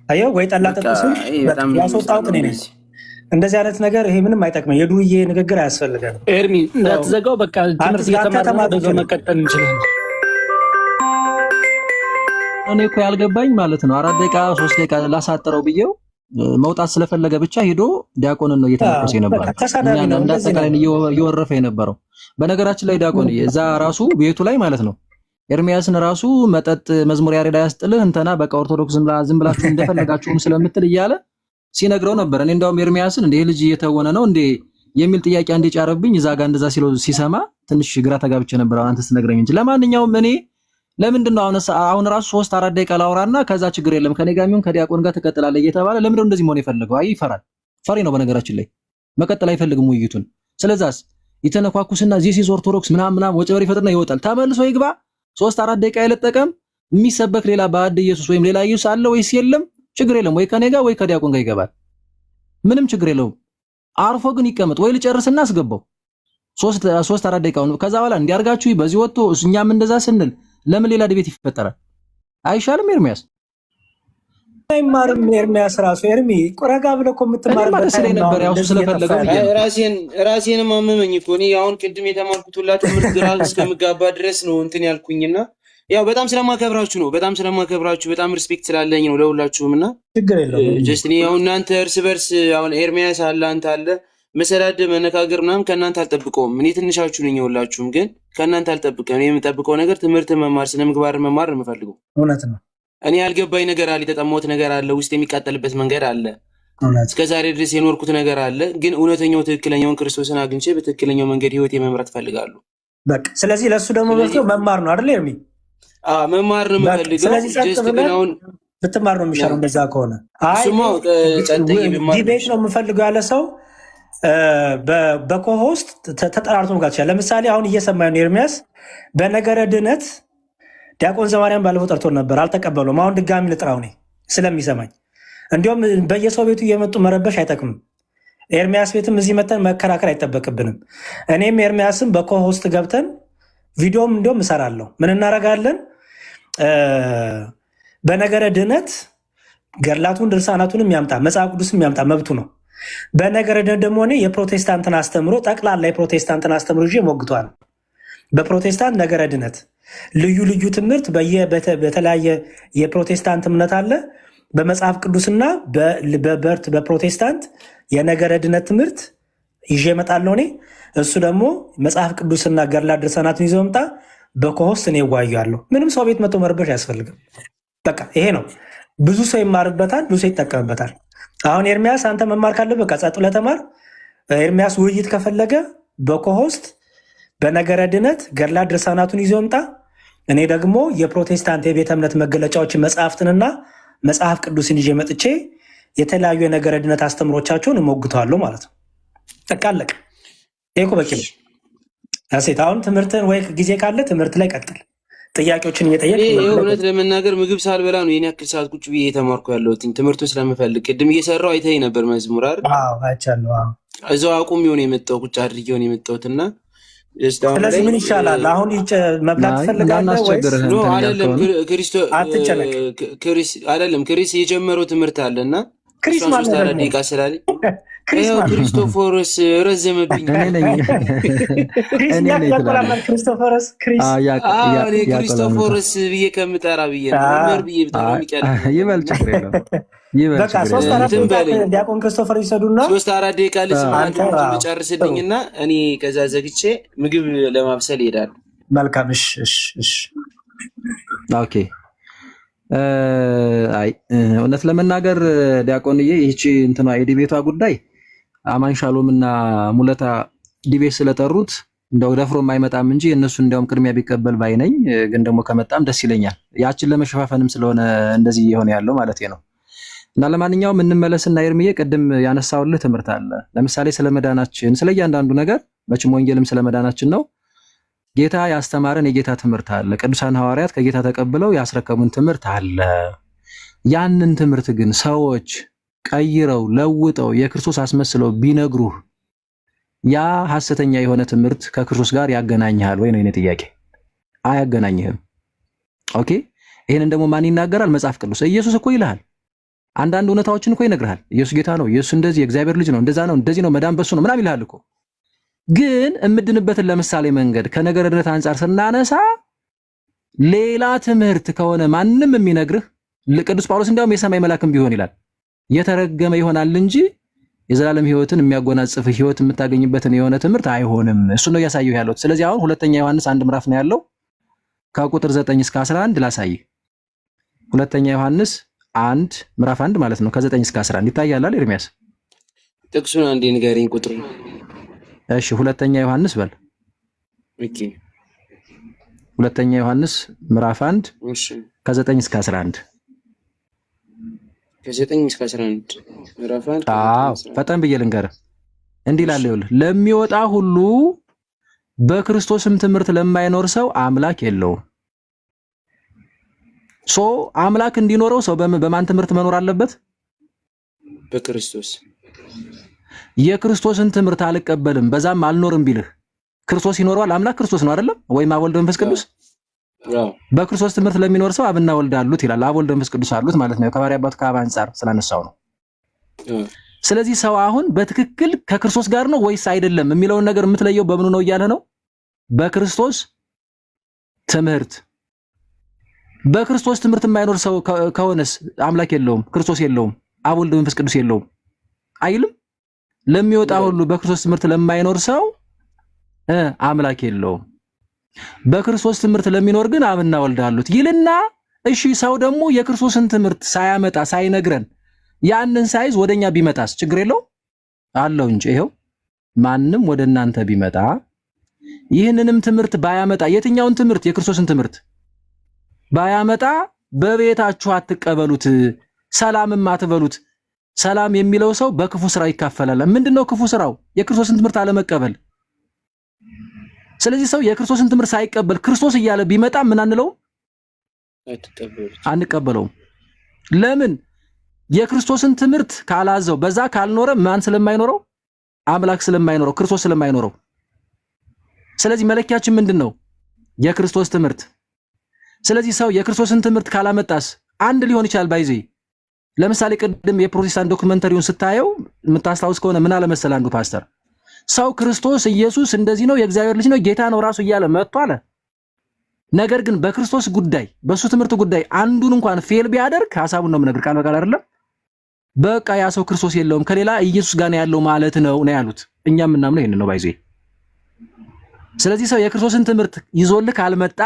አየው ወይ ጠላ ጠጡ ሲል ያስወጣሁት እኔ ነኝ። እንደዚህ አይነት ነገር ይሄ ምንም አይጠቅመኝ። የዱርዬ ንግግር አያስፈልገንም። ኤርሚ እንዳትዘጋው። በቃ ትምህርት እየተማርን በዛው መቀጠል እንችላለን። እኔ እኮ ያልገባኝ ማለት ነው 4 ደቂቃ 3 ደቂቃ ላሳጥረው ብዬው መውጣት ስለፈለገ ብቻ ሄዶ ዲያቆንን ነው እየተነኮሰ የነበረው። እኛን እንዳጠቃላይ እየወረፈ የነበረው። በነገራችን ላይ ዲያቆን እዛ ራሱ ቤቱ ላይ ማለት ነው ኤርሚያስን ራሱ መጠጥ መዝሙር ያሬድ ያስጥልህ እንተና በቃ ኦርቶዶክስ ዝም ብላችሁ እንደፈለጋችሁም ስለምትል እያለ ሲነግረው ነበር። እኔ እንዳውም ኤርሚያስን እንደ ልጅ እየተወነ ነው እንደ የሚል ጥያቄ አንዴ ጫረብኝ። እዛ ጋር እንደዛ ሲሰማ ትንሽ ግራ ተጋብቼ ነበር አንተ ስትነግረኝ እንጂ። ለማንኛውም እኔ ለምንድን ነው አሁን ራሱ 3-4 ደቂቃ ላውራና ከዛ ችግር የለም ከኔ ጋር የሚሆን ከዲያቆን ጋር ትቀጥላለህ እየተባለ ለምንድን ነው እንደዚህ መሆን የፈለገው? አይ ይፈራል። ፈሪ ነው በነገራችን ላይ መቀጠል አይፈልግም ውይይቱን። ስለዛስ ይተነኳኩስና ዚስ ኢዝ ኦርቶዶክስ ምናምን ወጨበሬ ይፈጥርና ይወጣል። ተመልሶ ይግባ 3-4 ደቂቃ ይለጠቀም። የሚሰበክ ሌላ ባዕድ ኢየሱስ ወይም ሌላ ኢየሱስ አለ ወይስ የለም? ችግር የለም። ወይ ከኔ ጋር ወይ ከዲያቆን ጋር ይገባል። ምንም ችግር የለውም። አርፎ ግን ይቀመጥ። ወይ ልጨርስና አስገባው 3-4 ደቂቃውን። ከዛ በኋላ እንዲያርጋችሁ በዚህ ወጥቶ እኛም እንደዛ ስንል ለምን ሌላ ድቤት ይፈጠራል? አይሻልም? ኤርሚያስ አይማርም። ኤርሚያስ ራሱ ኤርሚ ቆረጋ ብለህ እኮ የምትማርበት ስለይ ነበር። ያው ስለፈለገው ራሴን ማመመኝ እኮ እኔ አሁን ቅድም የተማርኩት ሁላ ትምህርት ግራ እስከምጋባ ድረስ ነው እንትን ያልኩኝና ያው በጣም ስለማከብራችሁ ነው። በጣም ሪስፔክት ስላለኝ ነው ለሁላችሁም። እና ችግር የለውም። ጀስት እኔ አሁን እናንተ እርስ በርስ አሁን ኤርሚያስ አለ አንተ አለ መሰዳደ መነጋገር ምናምን ከእናንተ አልጠብቀውም። እኔ ትንሻችሁ ነኝ ሁላችሁም፣ ግን ከእናንተ አልጠብቀም። እኔ የምጠብቀው ነገር ትምህርት መማር፣ ስነ ምግባር መማር ነው የምፈልገው። እውነት ነው። እኔ ያልገባኝ ነገር አለ፣ የተጠማሁት ነገር አለ፣ ውስጥ የሚቃጠልበት መንገድ አለ፣ እስከዛሬ ድረስ የኖርኩት ነገር አለ። ግን እውነተኛው ትክክለኛውን ክርስቶስን አግኝቼ በትክክለኛው መንገድ ህይወት የመምራት ፈልጋለሁ። በቃ ስለዚህ ለሱ ደግሞ መፍትሄው መማር ነው አይደል ኤርሚ? መማር ነው የምፈልገው። ጀስት ግን አሁን ብትማር ነው የሚሻለው። እንደዛ ከሆነ ዲቤት ነው የምፈልገው ያለ ሰው በኮሆስት ተጠራርቶ መጋት ይችላል። ለምሳሌ አሁን እየሰማኝ ነው ኤርሚያስ በነገረ ድነት ዲያቆን ዘማርያም ባለፈው ጠርቶን ነበር፣ አልተቀበለውም። አሁን ድጋሚ ልጥራው እኔ ስለሚሰማኝ። እንዲሁም በየሰው ቤቱ እየመጡ መረበሽ አይጠቅምም። ኤርሚያስ ቤትም እዚህ መተን መከራከር አይጠበቅብንም። እኔም ኤርሚያስም በኮሆስት ገብተን ቪዲዮም እንዲሁም እሰራለሁ። ምን እናደርጋለን? በነገረ ድነት ገድላቱን ድርሳናቱንም ያምጣ መጽሐፍ ቅዱስም ያምጣ መብቱ ነው። በነገረ ድነት ደግሞ እኔ የፕሮቴስታንትን አስተምሮ ጠቅላላ የፕሮቴስታንትን አስተምሮ ይዤ ሞግቷል። በፕሮቴስታንት ነገረ ድነት ልዩ ልዩ ትምህርት በተለያየ የፕሮቴስታንት እምነት አለ። በመጽሐፍ ቅዱስና በፕሮቴስታንት የነገረ ድነት ትምህርት ይዤ እመጣለሁ እኔ። እሱ ደግሞ መጽሐፍ ቅዱስና ገድላት ድርሳናትን ይዞ መምጣ። በኮሆስት እኔ እዋያለሁ። ምንም ሰው ቤት መቶ መረበሽ አያስፈልግም። በቃ ይሄ ነው። ብዙ ሰው ይማርበታል፣ ብዙ ሰው ይጠቀምበታል። አሁን ኤርሚያስ አንተ መማር ካለብህ በቃ ጸጥ ብለህ ተማር። ኤርሚያስ ውይይት ከፈለገ በኮሆስት በነገረ ድነት ገድላት ድርሳናቱን ይዞ መምጣ። እኔ ደግሞ የፕሮቴስታንት የቤተ እምነት መገለጫዎችን መጽሐፍትንና መጽሐፍ ቅዱስን ይዤ መጥቼ የተለያዩ የነገረ ድነት አስተምሮቻቸውን እሞግተዋለሁ ማለት ነው። ጠቃለቅ ይሄ እኮ በቂ ነው። ሴት አሁን ትምህርትን ወይ ጊዜ ካለ ትምህርት ላይ ቀጥል። ጥያቄዎችን እየጠየቅ እውነት ለመናገር ምግብ ሳልበላ ነው የኔ ያክል ሰዓት ቁጭ ብዬ የተማርኩ ያለሁት ትምህርቱን ስለምፈልግ። ቅድም እየሰራው አይተኸኝ ነበር መዝሙር አይደል? አይቻለሁ። እዛው አቁም የሆነ የመጣው ቁጭ አድርጌ የሆነ የመጣሁት እና ስለዚህ ምን ይሻላል አሁን? መብላት ትፈልጋለህ ወይስ አይደለም? አይደለም ክሪስ የጀመረው ትምህርት አለና ክሪስ ማለት ነው ደቂቃ ስላለኝ ክሪስቶፎርስ ረዘመብኝ። ክሪስቶፎርስ ብዬ ከምጠራ ብዬ መምህር ብዬ ይበል ችግር የለም። ዲያቆን ክርስቶፈር ይሰዱና 3-4 ደቂቃ ልስማ ጨርስልኝና እኔ ከዛ ዘግቼ ምግብ ለማብሰል ይሄዳሉ። መልካም። ኦኬ። አይ እውነት ለመናገር ዲያቆንዬ ይህቺ እንትና የዲቤቷ ጉዳይ አማን ሻሎም እና ሙለታ ዲቤት ስለጠሩት እንደው ደፍሮም አይመጣም እንጂ እነሱ እንዲያውም ቅድሚያ ቢቀበል ባይ ነኝ። ግን ደግሞ ከመጣም ደስ ይለኛል። ያችን ለመሸፋፈንም ስለሆነ እንደዚህ እየሆነ ያለው ማለት ነው። እና ለማንኛውም እንመለስና ኤርሚዬ ቅድም ያነሳውልህ ትምህርት አለ። ለምሳሌ ስለመዳናችን ስለ እያንዳንዱ ነገር መቼም ወንጌልም ስለመዳናችን ነው። ጌታ ያስተማረን የጌታ ትምህርት አለ። ቅዱሳን ሐዋርያት ከጌታ ተቀብለው ያስረከቡን ትምህርት አለ። ያንን ትምህርት ግን ሰዎች ቀይረው ለውጠው የክርስቶስ አስመስለው ቢነግሩህ ያ ሐሰተኛ የሆነ ትምህርት ከክርስቶስ ጋር ያገናኝሃል ወይ ነው የኔ ጥያቄ። አያገናኝህም። ኦኬ። ይሄንን ደግሞ ማን ይናገራል? መጽሐፍ ቅዱስ። ኢየሱስ እኮ ይልሃል። አንዳንድ እውነታዎችን እኮ ይነግርሃል። ኢየሱስ ጌታ ነው፣ ኢየሱስ እንደዚህ የእግዚአብሔር ልጅ ነው፣ እንደዛ ነው፣ እንደዚህ ነው፣ መዳን በሱ ነው ምናምን ይልሃል እኮ። ግን እምድንበትን ለምሳሌ መንገድ ከነገረ ድነት አንጻር ስናነሳ ሌላ ትምህርት ከሆነ ማንም የሚነግርህ ቅዱስ ጳውሎስ እንዲያውም የሰማይ መልአክም ቢሆን ይላል የተረገመ ይሆናል እንጂ የዘላለም ሕይወትን የሚያጎናጽፍ ሕይወት የምታገኝበትን የሆነ ትምህርት አይሆንም። እሱ ነው እያሳየሁ ያለው። ስለዚህ አሁን ሁለተኛ ዮሐንስ 1 ምዕራፍ ነው ያለው ከቁጥር 9 እስከ 11 ላሳይ። ሁለተኛ ዮሐንስ 1 ምዕራፍ 1 ማለት ነው ከ9 እስከ 11 ይታያል አይደል? ኤርሚያስ ጥቅሱን አንዴ ንገረኝ ቁጥሩ። እሺ ሁለተኛ ዮሐንስ በል። ኦኬ ሁለተኛ ዮሐንስ ምዕራፍ 1 እሺ ከ9 እስከ 11 ከ9 እስከ 11 ምዕራፍ 1 ፈጠን ብዬ ልንገርህ። እንዲህ ይላል ይኸውልህ፣ ለሚወጣ ሁሉ በክርስቶስም ትምህርት ለማይኖር ሰው አምላክ የለውም። ሶ አምላክ እንዲኖረው ሰው በማን ትምህርት መኖር አለበት? በክርስቶስ። የክርስቶስን ትምህርት አልቀበልም በዛም አልኖርም ቢልህ ክርስቶስ ይኖረዋል? አምላክ ክርስቶስ ነው አይደለም? ወይም አብ ወልድ መንፈስ ቅዱስ። በክርስቶስ ትምህርት ለሚኖር ሰው አብና ወልድ አሉት ይላል። አብ ወልድ መንፈስ ቅዱስ አሉት ማለት ነው። ከባህሪ አባቱ ከአብ አንፃር ስላነሳው ነው። ስለዚህ ሰው አሁን በትክክል ከክርስቶስ ጋር ነው ወይስ አይደለም የሚለውን ነገር የምትለየው በምኑ ነው እያለ ነው? በክርስቶስ ትምህርት። በክርስቶስ ትምህርት የማይኖር ሰው ከሆነስ አምላክ የለውም፣ ክርስቶስ የለውም፣ አብ ወልድ መንፈስ ቅዱስ የለውም አይልም? ለሚወጣ ሁሉ በክርስቶስ ትምህርት ለማይኖር ሰው አምላክ የለውም። በክርስቶስ ትምህርት ለሚኖር ግን አብና ወልድ አሉት ይልና፣ እሺ ሰው ደግሞ የክርስቶስን ትምህርት ሳያመጣ ሳይነግረን ያንን ሳይዝ ወደኛ ቢመጣስ ችግር የለው አለው እንጂ ይሄው ማንም ወደ እናንተ ቢመጣ ይህንንም ትምህርት ባያመጣ፣ የትኛውን ትምህርት? የክርስቶስን ትምህርት ባያመጣ በቤታችሁ አትቀበሉት፣ ሰላምም አትበሉት። ሰላም የሚለው ሰው በክፉ ስራ ይካፈላል። ምንድነው ክፉ ስራው? የክርስቶስን ትምህርት አለመቀበል። ስለዚህ ሰው የክርስቶስን ትምህርት ሳይቀበል ክርስቶስ እያለ ቢመጣ ምን አንለውም? አንቀበለውም። ለምን? የክርስቶስን ትምህርት ካላዘው በዛ ካልኖረ ማን ስለማይኖረው? አምላክ ስለማይኖረው፣ ክርስቶስ ስለማይኖረው። ስለዚህ መለኪያችን ምንድነው? የክርስቶስ ትምህርት። ስለዚህ ሰው የክርስቶስን ትምህርት ካላመጣስ አንድ ሊሆን ይችላል ባይዜ። ለምሳሌ ቅድም የፕሮቴስታንት ዶክመንተሪውን ስታየው የምታስታውስ ከሆነ ምን አለ መሰል አንዱ ፓስተር ሰው ክርስቶስ ኢየሱስ እንደዚህ ነው፣ የእግዚአብሔር ልጅ ነው፣ ጌታ ነው ራሱ እያለ መጥቶ አለ። ነገር ግን በክርስቶስ ጉዳይ በሱ ትምህርት ጉዳይ አንዱን እንኳን ፌል ቢያደርግ ሐሳቡን ነው የምነግርህ ቃል በቃል አይደለም። በቃ ያ ሰው ክርስቶስ የለውም ከሌላ ኢየሱስ ጋር ነው ያለው ማለት ነው ያሉት። እኛም እናምነው ይሄን ነው ባይዜ። ስለዚህ ሰው የክርስቶስን ትምህርት ይዞልህ ካልመጣ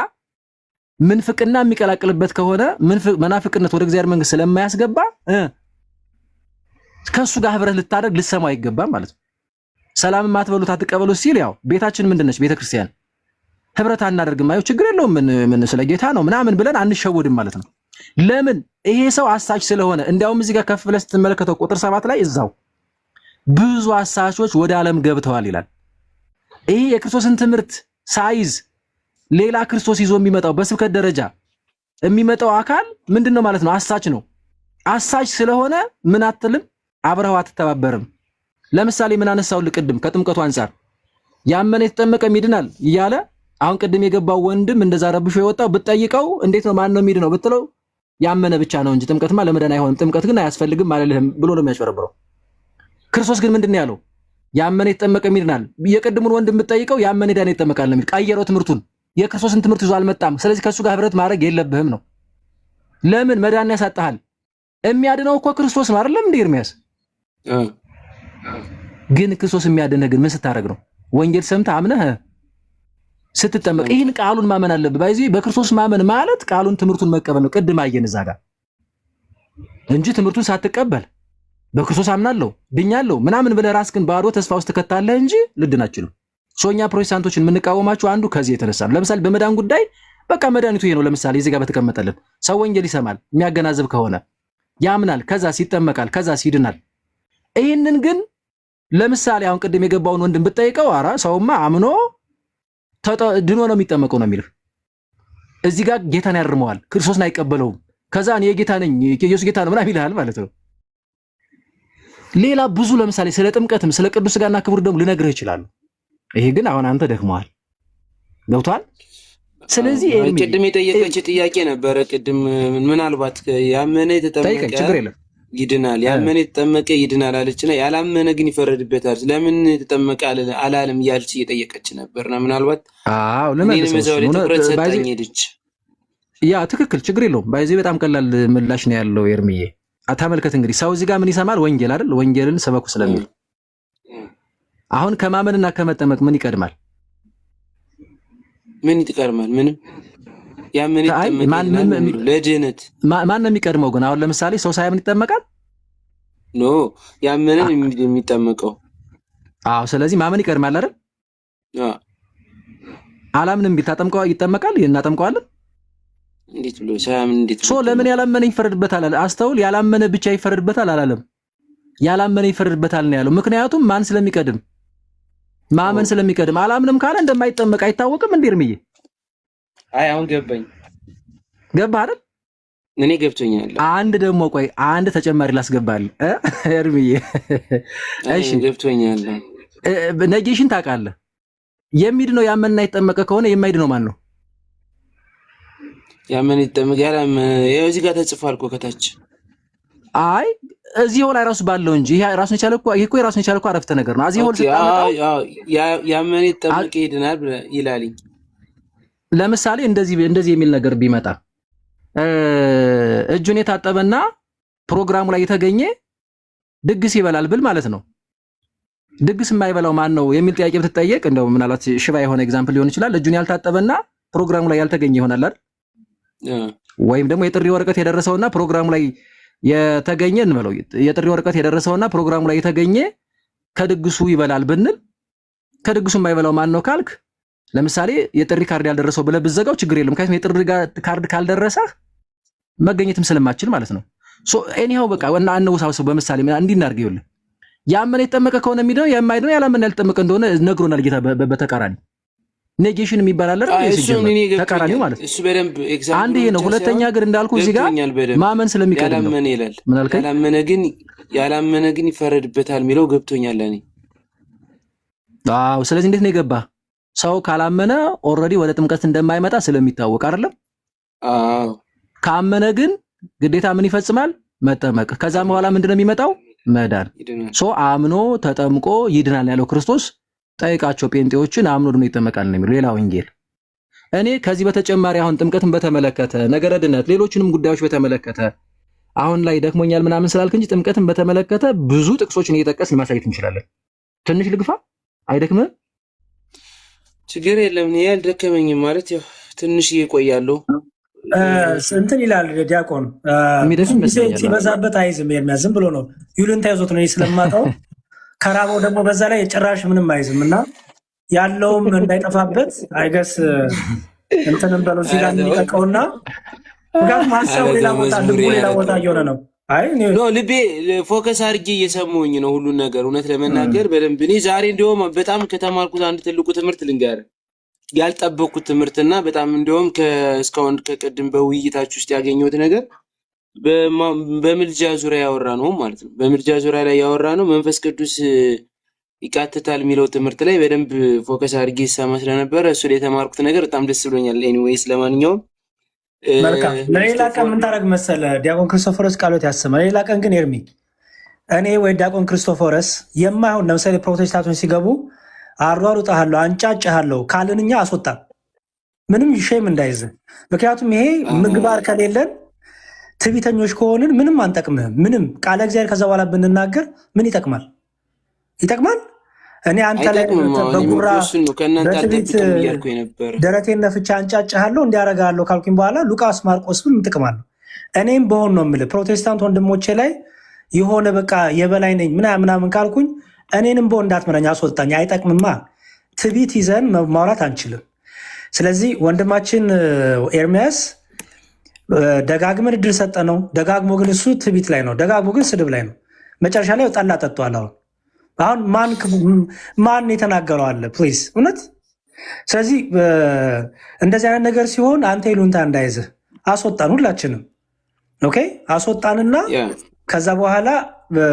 ምንፍቅና የሚቀላቅልበት ከሆነ መናፍቅነት ወደ እግዚአብሔር መንግስት ስለማያስገባ ከሱ ጋር ህብረት ልታደርግ ልትሰማው አይገባም ማለት ነው። ሰላም ማትበሉት አትቀበሉት ሲል ያው ቤታችን ምንድነች? ቤተክርስቲያን። ህብረት አናደርግም አየው ችግር የለውም ምን ስለ ጌታ ነው ምናምን ብለን አንሸወድም ማለት ነው። ለምን? ይሄ ሰው አሳች ስለሆነ። እንዲያውም እዚህ ጋር ከፍ ብለህ ስትመለከተው ቁጥር 7 ላይ እዛው ብዙ አሳቾች ወደ ዓለም ገብተዋል ይላል። ይሄ የክርስቶስን ትምህርት ሳይዝ ሌላ ክርስቶስ ይዞ የሚመጣው በስብከት ደረጃ የሚመጣው አካል ምንድነው ማለት ነው? አሳች ነው። አሳች ስለሆነ ምን አትልም? አብረው አትተባበርም። ለምሳሌ ምን አነሳውልህ ቅድም ከጥምቀቱ አንፃር ያመነ የተጠመቀ ይድናል እያለ አሁን ቅድም የገባው ወንድም እንደዛ ረብሾ የወጣው ብትጠይቀው እንዴት ነው ማን ነው የሚድነው ብትለው ያመነ ብቻ ነው እንጂ ጥምቀትማ ለመዳን አይሆንም፣ ጥምቀት ግን አያስፈልግም አለልህም ብሎ ነው የሚያጭበረብረው። ክርስቶስ ግን ምንድነው ያለው? ያመነ የተጠመቀ ይድናል። የቅድሙን ወንድም ብትጠይቀው ያመነ ዳን ይጠመቃል ነው የሚል። ቀየረው ትምህርቱን። የክርስቶስን ትምህርት ይዞ አልመጣም። ስለዚህ ከሱ ጋር ህብረት ማድረግ የለብህም ነው። ለምን? መዳን ያሳጣሃል። የሚያድነው እኮ ክርስቶስ ነው አይደለም እንዴ ኤርሚያስ? ግን ክርስቶስ የሚያድንህ ግን ምን ስታደርግ ነው? ወንጌል ሰምተህ አምነህ ስትጠመቅ። ይህን ቃሉን ማመን አለብህ። ባይዚ በክርስቶስ ማመን ማለት ቃሉን ትምህርቱን መቀበል ነው። ቅድም አየን እዛ ጋር እንጂ ትምህርቱን ሳትቀበል በክርስቶስ አምናለሁ ድኛለሁ ምናምን ብለህ ራስህን ባዶ ተስፋ ውስጥ ትከታለህ እንጂ ልድን አትችልም። ሶኛ ፕሮቴስታንቶችን የምንቃወማቸው አንዱ ከዚህ የተነሳ ነው። ለምሳሌ በመዳን ጉዳይ በቃ መድኃኒቱ ይሄ ነው። ለምሳሌ እዚህ ጋር በተቀመጠልን ሰው ወንጌል ይሰማል፣ የሚያገናዝብ ከሆነ ያምናል፣ ከዛ ሲጠመቃል፣ ከዛ ሲድናል። ይህንን ግን ለምሳሌ አሁን ቅድም የገባውን ወንድም ብትጠይቀው አራ ሰውማ አምኖ ድኖ ነው የሚጠመቀው ነው የሚልህ። እዚህ ጋር ጌታን ያርመዋል፣ ክርስቶስን አይቀበለውም። ከዛ እኔ የጌታ ነኝ ኢየሱስ ጌታ ነው ምናምን ይልሃል ማለት ነው። ሌላ ብዙ ለምሳሌ ስለ ጥምቀትም ስለ ቅዱስ ሥጋና ክቡር ደሙ ልነግርህ ይችላል። ይሄ ግን አሁን አንተ ደክመዋል። ገብቷል? ስለዚህ ቅድም የጠየቀች ጥያቄ ነበረ። ቅድም ምናልባት ያመነ የተጠመቀ ይድናል፣ ያመነ የተጠመቀ ይድናል አለችና ያላመነ ግን ይፈረድበታል። ለምን የተጠመቀ አላለም እያለች እየጠየቀች ነበርና ምናልባት ትኩረት ሰጣኝ ሄደች። ያ ትክክል፣ ችግር የለውም። ባይዚህ በጣም ቀላል ምላሽ ነው ያለው ኤርሚዬ። ተመልከት እንግዲህ ሰው እዚህ ጋር ምን ይሰማል? ወንጌል አይደል? ወንጌልን ሰበኩ ስለሚል አሁን ከማመንና ከመጠመቅ ምን ይቀድማል? ምን ይቀድማል? ምንም። ያመነ ይጠመቃል ለድህነት። ማን ነው የሚቀድመው ግን? አሁን ለምሳሌ ሰው ሳያምን ይጠመቃል? ኖ ያመነን የሚጠመቀው። አዎ፣ ስለዚህ ማመን ይቀድማል አይደል? አላምንም ቢል ይጠመቃል? እናጠምቀዋለን። እንዴት ብሎ ሳያምን እንዴት ሶ ለምን ያላመነ ይፈረድበታል አለ? አስተውል። ያላመነ ብቻ ይፈረድበታል አላለም። ያላመነ ይፈረድበታል ነው ያለው። ምክንያቱም ማን ስለሚቀድም ማመን ስለሚቀድም አላምንም ካለ እንደማይጠመቅ አይታወቅም እንዴ እርምዬ? አይ አሁን ገባኝ። ገባህ አይደል? እኔ ገብቶኛል። አንድ ደግሞ ቆይ አንድ ተጨማሪ ላስገባል እርምዬ። እሺ ገብቶኛል። ነጌሽን ታውቃለህ? የሚድነው ያመንና ይጠመቀ ከሆነ የማይድነው ማን ነው? ያመን ይጠመቅ ያላም ያው እዚህ ጋር ተጽፏል እኮ ከታች። አይ እዚህ ላይ ራሱ ባለው እንጂ ይሄ ራሱን የቻለ እኮ ይሄ እኮ ራሱን የቻለ እኮ አረፍተ ነገር ነው። እዚህ ሆል ተጣመቀው ያመን ይጠመቅ ይድናል ይላልኝ። ለምሳሌ እንደዚህ የሚል ነገር ቢመጣ እጁን የታጠበና ፕሮግራሙ ላይ የተገኘ ድግስ ይበላል ብል ማለት ነው። ድግስ የማይበላው ማን ነው የሚል ጥያቄ ብትጠየቅ እንደው ምናልባት ሽባ የሆነ ኤግዛምፕል ሊሆን ይችላል። እጁን ያልታጠበና ፕሮግራሙ ላይ ያልተገኘ ይሆናል አይደል? ወይም ደግሞ የጥሪ ወረቀት የደረሰውና ፕሮግራሙ ላይ የተገኘ እንበለው የጥሪ ወረቀት የደረሰውና ፕሮግራሙ ላይ የተገኘ ከድግሱ ይበላል ብንል ከድግሱ የማይበላው ማን ነው ካልክ ለምሳሌ የጥሪ ካርድ ያልደረሰው ብለህ ብዘጋው ችግር የለም። ምክንያቱም የጥሪ ካርድ ካልደረሰህ መገኘትም ስለማችል ማለት ነው። ሶ ኤኒሃው በቃ እና አንውሳውሰው በምሳሌ እንዲህ እናድርግ። ይኸውልህ ያመነ የተጠመቀ ከሆነ የሚድነው የማይድነው ያላመነ ያልተጠመቀ እንደሆነ ነግሮናል ጌታ በተቃራኒ ኔጌሽን የሚባል አለ አይደል? ተቃራኒው ማለት እሱ በደንብ ኤግዛምፕል አንድ ይሄ ነው። ሁለተኛ ግን እንዳልኩ እዚህ ጋር ማመን ስለሚቀድም ነው። ያላመነ ይላል። ያላመነ ግን ይፈረድበታል የሚለው ገብቶኛል እኔ። አዎ ስለዚህ እንዴት ነው የገባ ሰው ካላመነ ኦልሬዲ ወደ ጥምቀት እንደማይመጣ ስለሚታወቅ አይደለም? አዎ ካመነ ግን ግዴታ ምን ይፈጽማል? መጠመቅ። ከዛ በኋላ ምንድነው የሚመጣው? መዳን። ሶ አምኖ ተጠምቆ ይድናል ያለው ክርስቶስ ጠይቃቸው ጴንጤዎችን አምኖ ድኖ ይጠመቃል ነው የሚለው ሌላ ወንጌል። እኔ ከዚህ በተጨማሪ አሁን ጥምቀትን በተመለከተ ነገረ ድነት ሌሎችንም ጉዳዮች በተመለከተ አሁን ላይ ደክሞኛል ምናምን ስላልክ እንጂ ጥምቀትን በተመለከተ ብዙ ጥቅሶችን እየጠቀስን ማሳየት እንችላለን። ትንሽ ልግፋ? አይደክምም? ችግር የለም። እኔ አልደከመኝም ማለት ያው ትንሽ እየቆያለሁ። እንትን ይላል ዲያቆን ሲበዛበት አይዝም። ዝም ብሎ ነው ይሉንታ ይዞት ነው ስለማውቀው ከራበው ደግሞ በዛ ላይ ጭራሽ ምንም አይዝም እና ያለውም እንዳይጠፋበት አይገስ እንትንም በለው ሲጋ የሚጠቀውና ምክንያቱም ሀሳቡ ሌላ ቦታ ልቡ ሌላ ቦታ እየሆነ ነው። ልቤ ፎከስ አድርጌ እየሰማሁኝ ነው ሁሉን ነገር እውነት ለመናገር በደንብ። እኔ ዛሬ እንዲሁም በጣም ከተማርኩት አንድ ትልቁ ትምህርት ልንገርህ፣ ያልጠበቅኩት ትምህርትና በጣም እንዲሁም እስካሁን ከቅድም በውይይታችሁ ውስጥ ያገኘሁት ነገር በምልጃ ዙሪያ ያወራ ነው ማለት ነው። በምልጃ ዙሪያ ላይ ያወራ ነው መንፈስ ቅዱስ ይቃትታል የሚለው ትምህርት ላይ በደንብ ፎከስ አድርጌ ይሰማ ስለነበረ እሱ ላይ የተማርኩት ነገር በጣም ደስ ብሎኛል። ኤኒዌይስ ለማንኛውም መልካም። ለሌላ ቀን ምን ታደርግ መሰለህ ዲያቆን ክርስቶፎረስ ቃሎት ያሰማ። ለሌላ ቀን ግን ኤርሚ እኔ ወይ ዲያቆን ክርስቶፎረስ የማይሆን ለምሳሌ ፕሮቴስታንቶች ሲገቡ አሯሩጣለሁ አንጫጫለሁ ካልንኛ አስወጣም። ምንም ሼም እንዳይዝ። ምክንያቱም ይሄ ምግባር ከሌለን ትዕቢተኞች ከሆንን ምንም አንጠቅምህም። ምንም ቃለ እግዚአብሔር ከዛ በኋላ ብንናገር ምን ይጠቅማል? ይጠቅማል? እኔ አንተ ላይ በጉራ በትዕቢት ደረቴን ነፍቻ አንጫጫለሁ እንዲያረጋለሁ ካልኩኝ በኋላ ሉቃስ ማርቆስ ምን ጥቅም አለው? እኔም በሆን ነው የምልህ ፕሮቴስታንት ወንድሞቼ ላይ የሆነ በቃ የበላይ ነኝ ምናምን ካልኩኝ እኔንም በሆን እንዳትመረኝ አስወጣኝ። አይጠቅምማ። ትዕቢት ይዘን ማውራት አንችልም። ስለዚህ ወንድማችን ኤርሚያስ ደጋግመን እድል ሰጠ ነው። ደጋግሞ ግን እሱ ትዕቢት ላይ ነው፣ ደጋግሞ ግን ስድብ ላይ ነው። መጨረሻ ላይ ጠላ ጠጥቷል። አሁን ማን የተናገረው አለ? ፕሊዝ እውነት። ስለዚህ እንደዚህ አይነት ነገር ሲሆን አንተ ይሉንታ እንዳይዝህ አስወጣን፣ ሁላችንም ኦኬ፣ አስወጣንና ከዛ በኋላ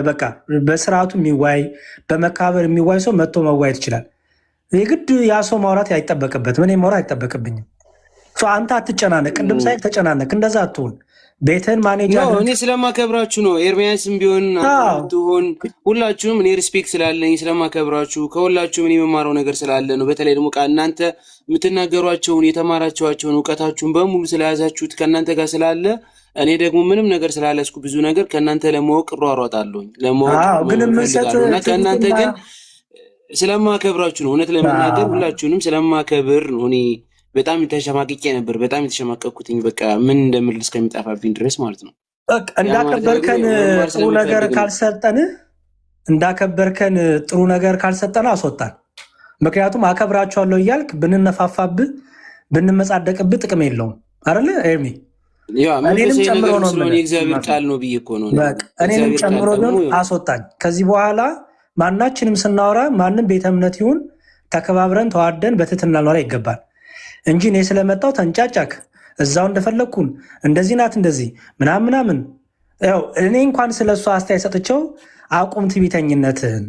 በቃ በስርዓቱ የሚዋይ በመካበር የሚዋይ ሰው መጥቶ መዋየት ይችላል። የግድ ያ ሰው ማውራት አይጠበቅበትም። እኔ ማውራት አይጠበቅብኝም። አንተ አትጨናነቅ። ቅድም ሳይ ተጨናነቅ። እንደዛ አትሆን። ቤትህን ማኔጅ እኔ ስለማከብራችሁ ነው። ኤርሚያስም ቢሆን ትሆን ሁላችሁም እኔ ሪስፔክት ስላለኝ ስለማከብራችሁ ከሁላችሁም እኔ የመማረው ነገር ስላለ ነው። በተለይ ደግሞ እናንተ የምትናገሯቸውን የተማራችኋቸውን እውቀታችሁን በሙሉ ስለያዛችሁት ከእናንተ ጋር ስላለ እኔ ደግሞ ምንም ነገር ስላለስኩ ብዙ ነገር ከእናንተ ለማወቅ እሯሯጣለሁ እና ከእናንተ ግን ስለማከብራችሁ ነው። እውነት ለመናገር ሁላችሁንም ስለማከብር ነው። እኔ በጣም የተሸማቅቄ ነበር። በጣም የተሸማቀቅኩትኝ በቃ ምን እንደምል እስከሚጠፋብኝ ድረስ ማለት ነው። እንዳከበርከን ጥሩ ነገር ካልሰጠን አስወጣን። ምክንያቱም አከብራቸዋለሁ እያልክ ብንነፋፋብህ ብንመጻደቅብህ ጥቅም የለውም አይደለ ኤርሚ? እኔንም ጨምሮ ነው የእግዚአብሔር ቃል ነው ብዬ እኮ ነው። እኔንም ጨምሮ ግን አስወጣኝ። ከዚህ በኋላ ማናችንም ስናወራ ማንም ቤተ እምነት ይሁን ተከባብረን ተዋደን በትህትና ልኖር ይገባል እንጂ እኔ ስለመጣው ተንጫጫክ እዛው እንደፈለግኩን እንደዚህ ናት እንደዚህ ምናምን ያው እኔ እንኳን ስለሷ አስተያየት ሰጥቼው አቁም ትዕቢተኝነትህን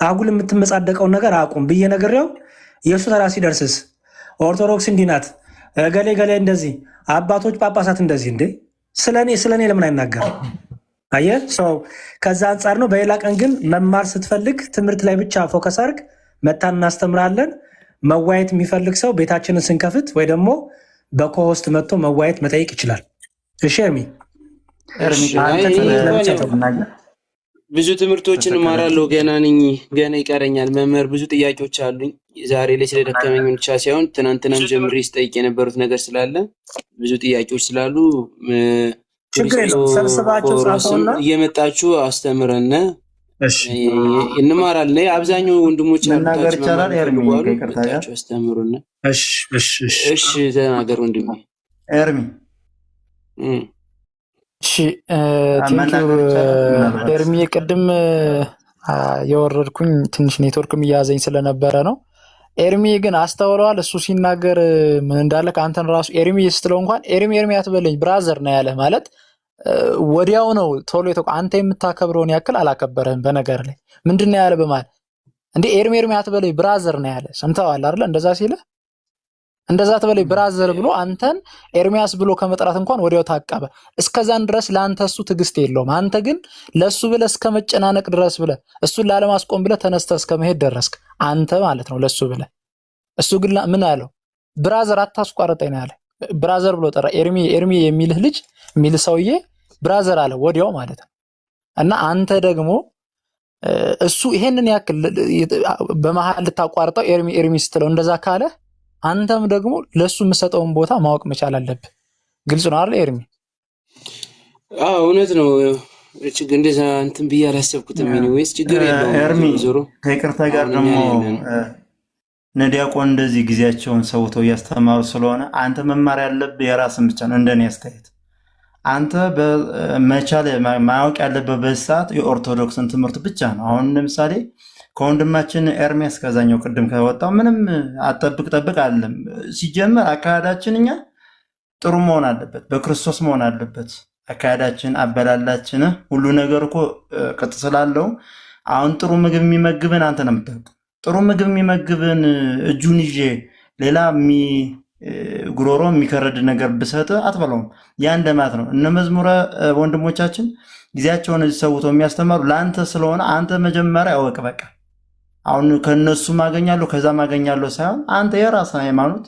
አጉል የምትመጻደቀውን ነገር አቁም ብዬ ነግሬው የእሱ ተራ ሲደርስስ ኦርቶዶክስ እንዲህ ናት ገሌ እንደዚህ አባቶች ጳጳሳት እንደዚህ እንዴ ስለኔ ለምን አይናገርም? አየህ ሰው ከዛ አንጻር ነው። በሌላ ቀን ግን መማር ስትፈልግ ትምህርት ላይ ብቻ ፎከስ አድርግ። መታን እናስተምራለን። መዋየት የሚፈልግ ሰው ቤታችንን ስንከፍት ወይ ደግሞ በኮሆስት መጥቶ መዋየት መጠየቅ ይችላል። እሺ ብዙ ትምህርቶችን እማራለሁ። ገና ይቀረኛል። መምህር ብዙ ጥያቄዎች አሉኝ። ዛሬ ላይ ስለደከመኝ ብቻ ሳይሆን ትናንትናም ጀምሬ ስጠይቅ የነበሩት ነገር ስላለ ብዙ ጥያቄዎች ስላሉ ክርስቶስም እየመጣችሁ አስተምረን እንማራለን። አብዛኛው ወንድሞች ያሉታችሁ አስተምሩን። እሺ ተናገር ወንድሜ ኤርሚ። እሺ ኤርሚ፣ ቅድም የወረድኩኝ ትንሽ ኔትወርክም እያያዘኝ ስለነበረ ነው። ኤርሚ ግን አስተውለዋል። እሱ ሲናገር ምን እንዳለ ከአንተን ራሱ ኤርሚ ስትለው እንኳን ኤርሚ አትበለኝ ብራዘር ነው ያለህ ማለት ወዲያው ነው ቶሎ አንተ የምታከብረውን ያክል አላከበረህም። በነገር ላይ ምንድን ነው ያለ በማለት እንዴ ኤርሚ አትበለኝ ብራዘር ነው ያለ። ሰምተዋል አይደል? እንደዛ ሲልህ እንደዛ ተበለኝ ብራዘር ብሎ አንተን ኤርሚያስ ብሎ ከመጥራት እንኳን ወዲያው ታቀበ። እስከዛን ድረስ ለአንተ እሱ ትዕግስት የለውም። አንተ ግን ለሱ ብለህ እስከ መጨናነቅ ድረስ ብለህ እሱን ላለማስቆም ብለህ ተነስተህ እስከ መሄድ ደረስክ። አንተ ማለት ነው ለሱ ብለህ። እሱ ግን ምን አለው? ብራዘር አታስቋርጠኝ ነው ያለ። ብራዘር ብሎ ጠራ። ኤርሚ የሚልህ ልጅ የሚልህ ሰውዬ ብራዘር አለ ወዲያው ማለት ነው። እና አንተ ደግሞ እሱ ይሄንን ያክል በመሃል ልታቋርጠው ኤርሚ ስትለው እንደዛ ካለ አንተም ደግሞ ለሱ የምሰጠውን ቦታ ማወቅ መቻል አለብህ። ግልጽ ነው አይደል ኤርሚ? አዎ እውነት ነው። ችግር እንደዛ እንትን ብዬ አላሰብኩትም። ወይስ ችግር የለውም ኤርሚ። ከይቅርታ ጋር ደግሞ ነዲያቆን እንደዚህ ጊዜያቸውን ሰውተው እያስተማሩ ስለሆነ አንተ መማር ያለብህ የራስን ብቻ ነው። እንደኔ አስተያየት አንተ በመቻል ማወቅ ያለበት በሰዓት የኦርቶዶክስን ትምህርት ብቻ ነው። አሁን ለምሳሌ ከወንድማችን ኤርሚያስ ከዛኛው ቅድም ከወጣው ምንም ጠብቅ አለም። ሲጀመር አካሄዳችን እኛ ጥሩ መሆን አለበት፣ በክርስቶስ መሆን አለበት። አካሄዳችን፣ አበላላችን ሁሉ ነገር እኮ ቅጥ ስላለው አሁን ጥሩ ምግብ የሚመግብን አንተ ነው የምታውቀው። ጥሩ ምግብ የሚመግብን እጁን ይዤ ሌላ ጉሮሮ የሚከረድ ነገር ብሰጥ አትበላውም። ያ እንደማለት ነው። እነ መዝሙረ ወንድሞቻችን ጊዜያቸውን እዚህ ሰውተው የሚያስተማሩ ለአንተ ስለሆነ አንተ መጀመሪያ አወቅ። በቃ አሁን ከነሱ ማገኛለሁ ከዛ ማገኛለሁ ሳይሆን አንተ የራስን ሃይማኖት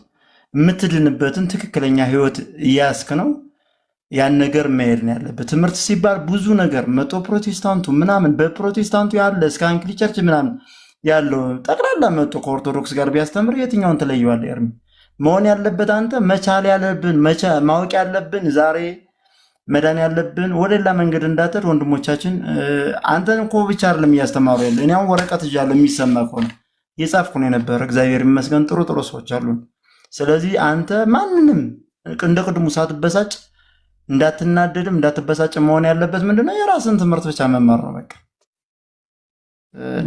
የምትድንበትን ትክክለኛ ህይወት እያስክ ነው ያን ነገር መሄድ ነው ያለበት። ትምህርት ሲባል ብዙ ነገር መቶ ፕሮቴስታንቱ ምናምን በፕሮቴስታንቱ ያለ እስከ አንግሊ ቸርች ምናምን ያለው ጠቅላላ መቶ ከኦርቶዶክስ ጋር ቢያስተምር የትኛውን ትለየዋለህ? ኤርሚ መሆን ያለበት አንተ መቻል ያለብን ማወቅ ያለብን ዛሬ መዳን ያለብን ወደ ሌላ መንገድ እንዳትሄድ ወንድሞቻችን። አንተን እኮ ብቻ አይደለም እያስተማሩ ያለ እኔ አሁን ወረቀት ይዣለሁ የሚሰማ ከሆነ የጻፍኩ ነው የነበረ። እግዚአብሔር ይመስገን ጥሩ ሰዎች አሉን። ስለዚህ አንተ ማንንም እንደ ቅድሙ ሳትበሳጭ እንዳትናደድም እንዳትበሳጭ መሆን ያለበት ምንድነው የራስን ትምህርት ብቻ መማር ነው በቃ።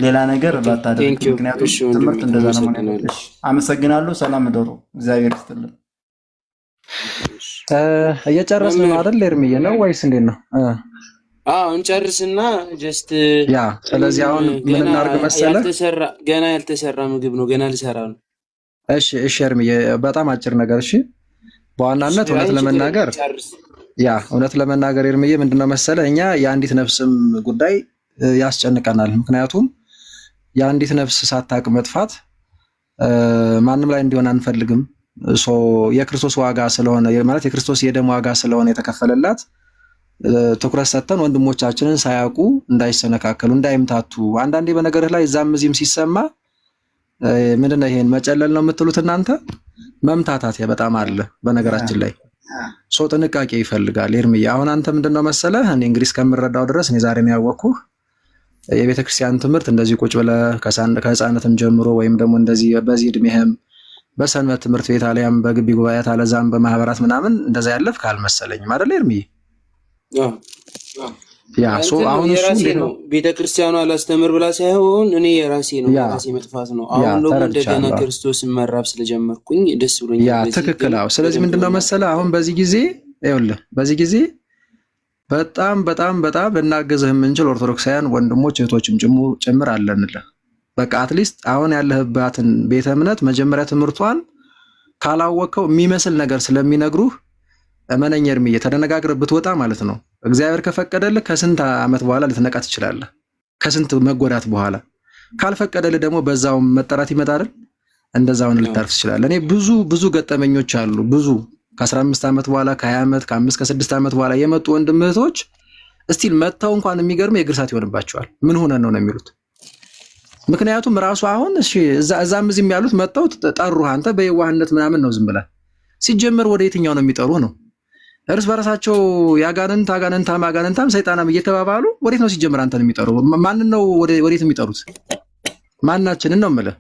ሌላ ነገር ባታደርግ። ምክንያቱም ትምህርት እንደዛ ነው ማለት ነው። አመሰግናለሁ። ሰላም ደሩ። እግዚአብሔር ይስጥልን። እየጨረስን ነው አይደል ኤርሚዬ? ነው ወይስ እንዴት ነው? አዎ እንጨርስና ጀስት ያ። ስለዚህ አሁን ምን እናድርግ መሰለህ? ገና ያልተሰራ ምግብ ነው፣ ገና ልሰራ ነው። እሺ ኤርሚዬ፣ በጣም አጭር ነገር። እሺ በዋናነት እውነት ለመናገር ኤርሚዬ ምንድነው መሰለህ እኛ የአንዲት ነፍስም ጉዳይ ያስጨንቀናል። ምክንያቱም የአንዲት ነፍስ ሳታቅ መጥፋት ማንም ላይ እንዲሆን አንፈልግም። የክርስቶስ ዋጋ ስለሆነ ማለት የክርስቶስ የደም ዋጋ ስለሆነ የተከፈለላት ትኩረት ሰጥተን ወንድሞቻችንን ሳያውቁ እንዳይሰነካከሉ እንዳይምታቱ። አንዳንዴ በነገርህ ላይ እዛም እዚህም ሲሰማ ምንድነው ይሄን መጨለል ነው የምትሉት እናንተ? መምታታት በጣም አለ በነገራችን ላይ ጥንቃቄ ይፈልጋል። ኤርሚዬ አሁን አንተ ምንድነው መሰለህ እኔ እንግዲህ እስከምረዳው ድረስ እኔ ዛሬ ነው ያወቅኩህ የቤተክርስቲያን ትምህርት እንደዚህ ቁጭ ብለህ ከህፃነትም ጀምሮ ወይም ደግሞ እንደዚህ በዚህ እድሜህም በሰንበት ትምህርት ቤት አለያም በግቢ ጉባኤያት አለዛም በማህበራት ምናምን እንደዛ ያለፍክ አልመሰለኝም አይደል ኤርሚዬ? ያ ሶ አሁን እሱ የራሴ ነው ቤተክርስቲያኑ አላስተምር ብላ ሳይሆን እኔ የራሴ ነው የራሴ መጥፋት ነው። አሁን ደግሞ እንደገና ክርስቶስን መራብ ስለጀመርኩኝ ደስ ብሎኛል። ያ ትክክል። አዎ ስለዚህ ምንድነው መሰለህ አሁን በዚህ ጊዜ ይኸውልህ በዚህ ጊዜ በጣም በጣም በጣም ልናገዝህ የምንችል ኦርቶዶክሳውያን ወንድሞች እህቶችም ጭምር አለንልህ። በቃ አትሊስት አሁን ያለህባትን ቤተ እምነት መጀመሪያ ትምህርቷን ካላወቀው የሚመስል ነገር ስለሚነግሩህ እመነኝ ኤርሚዬ ተደነጋግረህ ብትወጣ ማለት ነው እግዚአብሔር ከፈቀደልህ ከስንት ዓመት በኋላ ልትነቃ ትችላለህ። ከስንት መጎዳት በኋላ ካልፈቀደልህ ደግሞ በዛው መጠራት ይመጣል። እንደዛውን ልታርፍ ትችላለህ። እኔ ብዙ ገጠመኞች አሉ። ብዙ ከ15 ዓመት በኋላ ከ20 ዓመት ከ5 ከ6 ዓመት በኋላ የመጡ ወንድም እህቶች እስቲል መተው እንኳን የሚገርም የእግር እሳት ይሆንባቸዋል። ምን ሆነ ነው የሚሉት። ምክንያቱም ራሱ አሁን እሺ እዛም እዚህም ያሉት መተው ጠሩህ አንተ በየዋህነት ምናምን ነው ዝም ብለህ ሲጀመር ወደ የትኛው ነው የሚጠሩህ ነው እርስ በራሳቸው አጋንንታም ሰይጣናም እየተባባሉ ወዴት ነው ሲጀመር አንተን የሚጠሩ? ማንን ነው ወዴት የሚጠሩት? ማናችንን ነው የምልህ።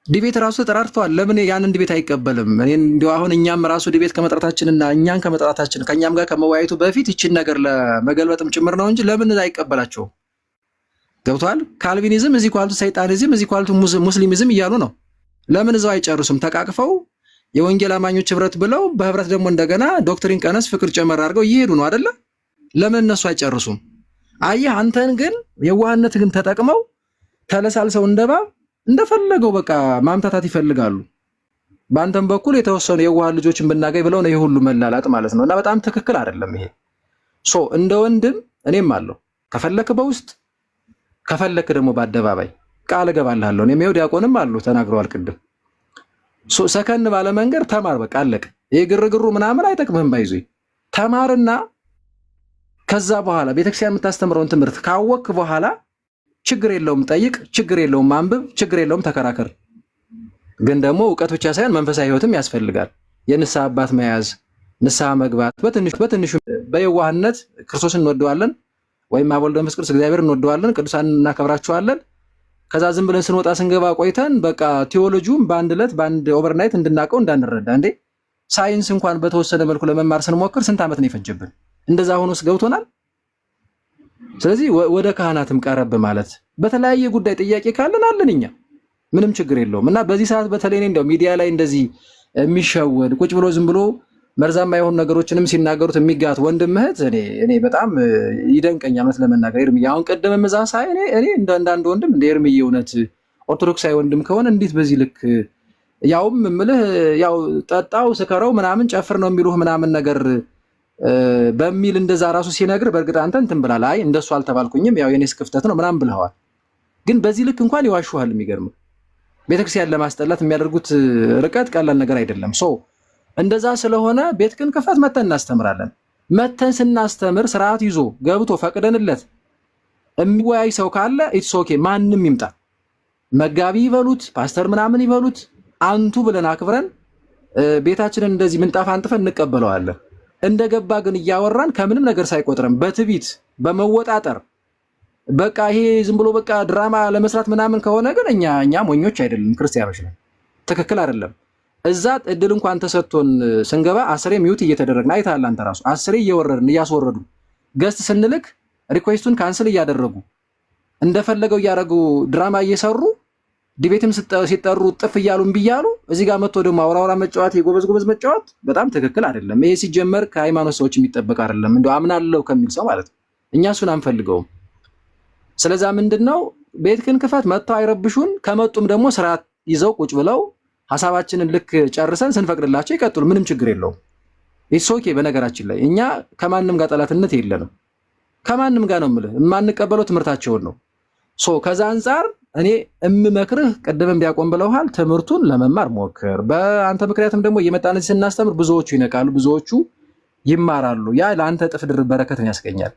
ዲቤት ራሱ ተጠራርተዋል። ለምን ያንን ዲቤት አይቀበልም? እኔ እንደው አሁን እኛም ራሱ ዲቤት ከመጥራታችንና እኛን ከመጥራታችን ከኛም ጋር ከመወያየቱ በፊት ይችን ነገር ለመገልበጥም ጭምር ነው እንጂ ለምን አይቀበላቸው? ገብቷል? ካልቪኒዝም እዚህ ኳልቱ ሰይጣኒዝም እዚህ ኳልቱ ሙስሊሚዝም እያሉ ነው። ለምን እዛው አይጨርሱም? ተቃቅፈው የወንጌል አማኞች ህብረት ብለው በህብረት ደግሞ እንደገና ዶክትሪን ቀነስ ፍቅር ጨመር አድርገው እየሄዱ ነው አይደለ? ለምን እነሱ አይጨርሱም? አየህ አንተን ግን የዋህነት ግን ተጠቅመው ተለሳልሰው እንደባብ እንደፈለገው በቃ ማምታታት ይፈልጋሉ። በአንተም በኩል የተወሰኑ የዋህ ልጆችን ብናገኝ ብለው ነው ይሄ ሁሉ መላላጥ ማለት ነው። እና በጣም ትክክል አይደለም ይሄ። እንደ ወንድም እኔም አለው ከፈለክ በውስጥ ከፈለክ ደግሞ በአደባባይ ቃል እገባልሃለሁ። እኔም ይኸው ዲያቆንም አሉ ተናግረዋል ቅድም። ሰከን ባለ መንገድ ተማር በቃ አለቀ። ይሄ ግርግሩ ምናምን አይጠቅምህም። ባይዞ ተማርና ከዛ በኋላ ቤተክርስቲያን የምታስተምረውን ትምህርት ካወቅክ በኋላ ችግር የለውም ጠይቅ፣ ችግር የለውም አንብብ፣ ችግር የለውም ተከራከር። ግን ደግሞ እውቀት ብቻ ሳይሆን መንፈሳዊ ህይወትም ያስፈልጋል። የንስሐ አባት መያዝ፣ ንስሐ መግባት፣ በትንሹ በየዋህነት ክርስቶስን እንወደዋለን ወይም አብ ወልድ መንፈስ ቅዱስ እግዚአብሔር እንወደዋለን፣ ቅዱሳን እናከብራቸዋለን። ከዛ ዝም ብለን ስንወጣ ስንገባ ቆይተን በቃ ቴዎሎጂውን በአንድ ዕለት በአንድ ኦቨርናይት እንድናቀው እንዳንረዳ እንዴ ሳይንስ እንኳን በተወሰነ መልኩ ለመማር ስንሞክር ስንት ዓመት ነው የፈጀብን? እንደዛ ሆኖስ ገብቶናል። ስለዚህ ወደ ካህናትም ቀረብ ማለት በተለያየ ጉዳይ ጥያቄ ካለን አለን እኛ ምንም ችግር የለውም። እና በዚህ ሰዓት በተለይ እንደው ሚዲያ ላይ እንደዚህ የሚሸወድ ቁጭ ብሎ ዝም ብሎ መርዛማ የሆኑ ነገሮችንም ሲናገሩት የሚጋት ወንድም እህት እኔ በጣም ይደንቀኛል። እውነት ለመናገር ኤርሚያ አሁን ቀደም መዛ ሳይ እኔ እንደ አንድ ወንድም እንደ ኤርሚያ እውነት ኦርቶዶክሳዊ ወንድም ከሆነ እንዴት በዚህ ልክ ያውም እምልህ ያው ጠጣው ስከረው ምናምን ጨፍር ነው የሚሉህ ምናምን ነገር በሚል እንደዛ ራሱ ሲነግር በእርግጥ አንተ እንትን ብላል። አይ እንደሱ አልተባልኩኝም ያው የኔስ ክፍተት ነው ምናምን ብለዋል። ግን በዚህ ልክ እንኳን ይዋሹሃል። የሚገርም ቤተክርስቲያን ለማስጠላት የሚያደርጉት ርቀት ቀላል ነገር አይደለም። እንደዛ ስለሆነ ቤት ግን ክፈት መተን እናስተምራለን። መተን ስናስተምር ስርዓት ይዞ ገብቶ ፈቅደንለት የሚወያይ ሰው ካለ ኢትስ ኦኬ ማንም ይምጣ። መጋቢ ይበሉት ፓስተር ምናምን ይበሉት አንቱ ብለን አክብረን ቤታችንን እንደዚህ ምንጣፍ አንጥፈን እንቀበለዋለን። እንደገባ ግን እያወራን ከምንም ነገር ሳይቆጥረን በትቢት በመወጣጠር በቃ ይሄ ዝም ብሎ በቃ ድራማ ለመስራት ምናምን ከሆነ ግን እኛ ሞኞች አይደለም፣ ክርስቲያኖች ነን። ትክክል አይደለም። እዛ እድል እንኳን ተሰጥቶን ስንገባ 10 ሚዩት እየተደረግን አይተሃል አንተ ራሱ 10 እየወረድን እያስወረዱ ገስት ስንልክ ሪኩዌስቱን ካንስል እያደረጉ እንደፈለገው እያደረጉ ድራማ እየሰሩ ዲቤትም ሲጠሩ ጥፍ እያሉ እምቢ እያሉ እዚህ ጋር መጥቶ ደግሞ አውራውራ መጫወት የጎበዝ መጫወት በጣም ትክክል አይደለም። ይሄ ሲጀመር ከሃይማኖት ሰዎች የሚጠበቅ አይደለም። እንደው አምናለሁ ከሚል ሰው ማለት ነው። እኛ እሱን አንፈልገውም። ስለዛ ምንድነው ቤትክን ክፈት መጥተው አይረብሹን። ከመጡም ደግሞ ስርዓት ይዘው ቁጭ ብለው ሐሳባችንን ልክ ጨርሰን ስንፈቅድላቸው ይቀጥሉ። ምንም ችግር የለውም። ኢትስ ኦኬ። በነገራችን ላይ እኛ ከማንም ጋር ጠላትነት የለንም። ከማንም ጋር ነው የምልህ የማንቀበለው ትምህርታቸውን ነው። ከዛ አንፃር እኔ እምመክርህ ቅድምም ቢያቆም ብለውሃል፣ ትምህርቱን ለመማር ሞክር። በአንተ ምክንያትም ደግሞ እየመጣን ስናስተምር ብዙዎቹ ይነቃሉ፣ ብዙዎቹ ይማራሉ። ያ ለአንተ እጥፍ ድርብ በረከትን ያስገኛል።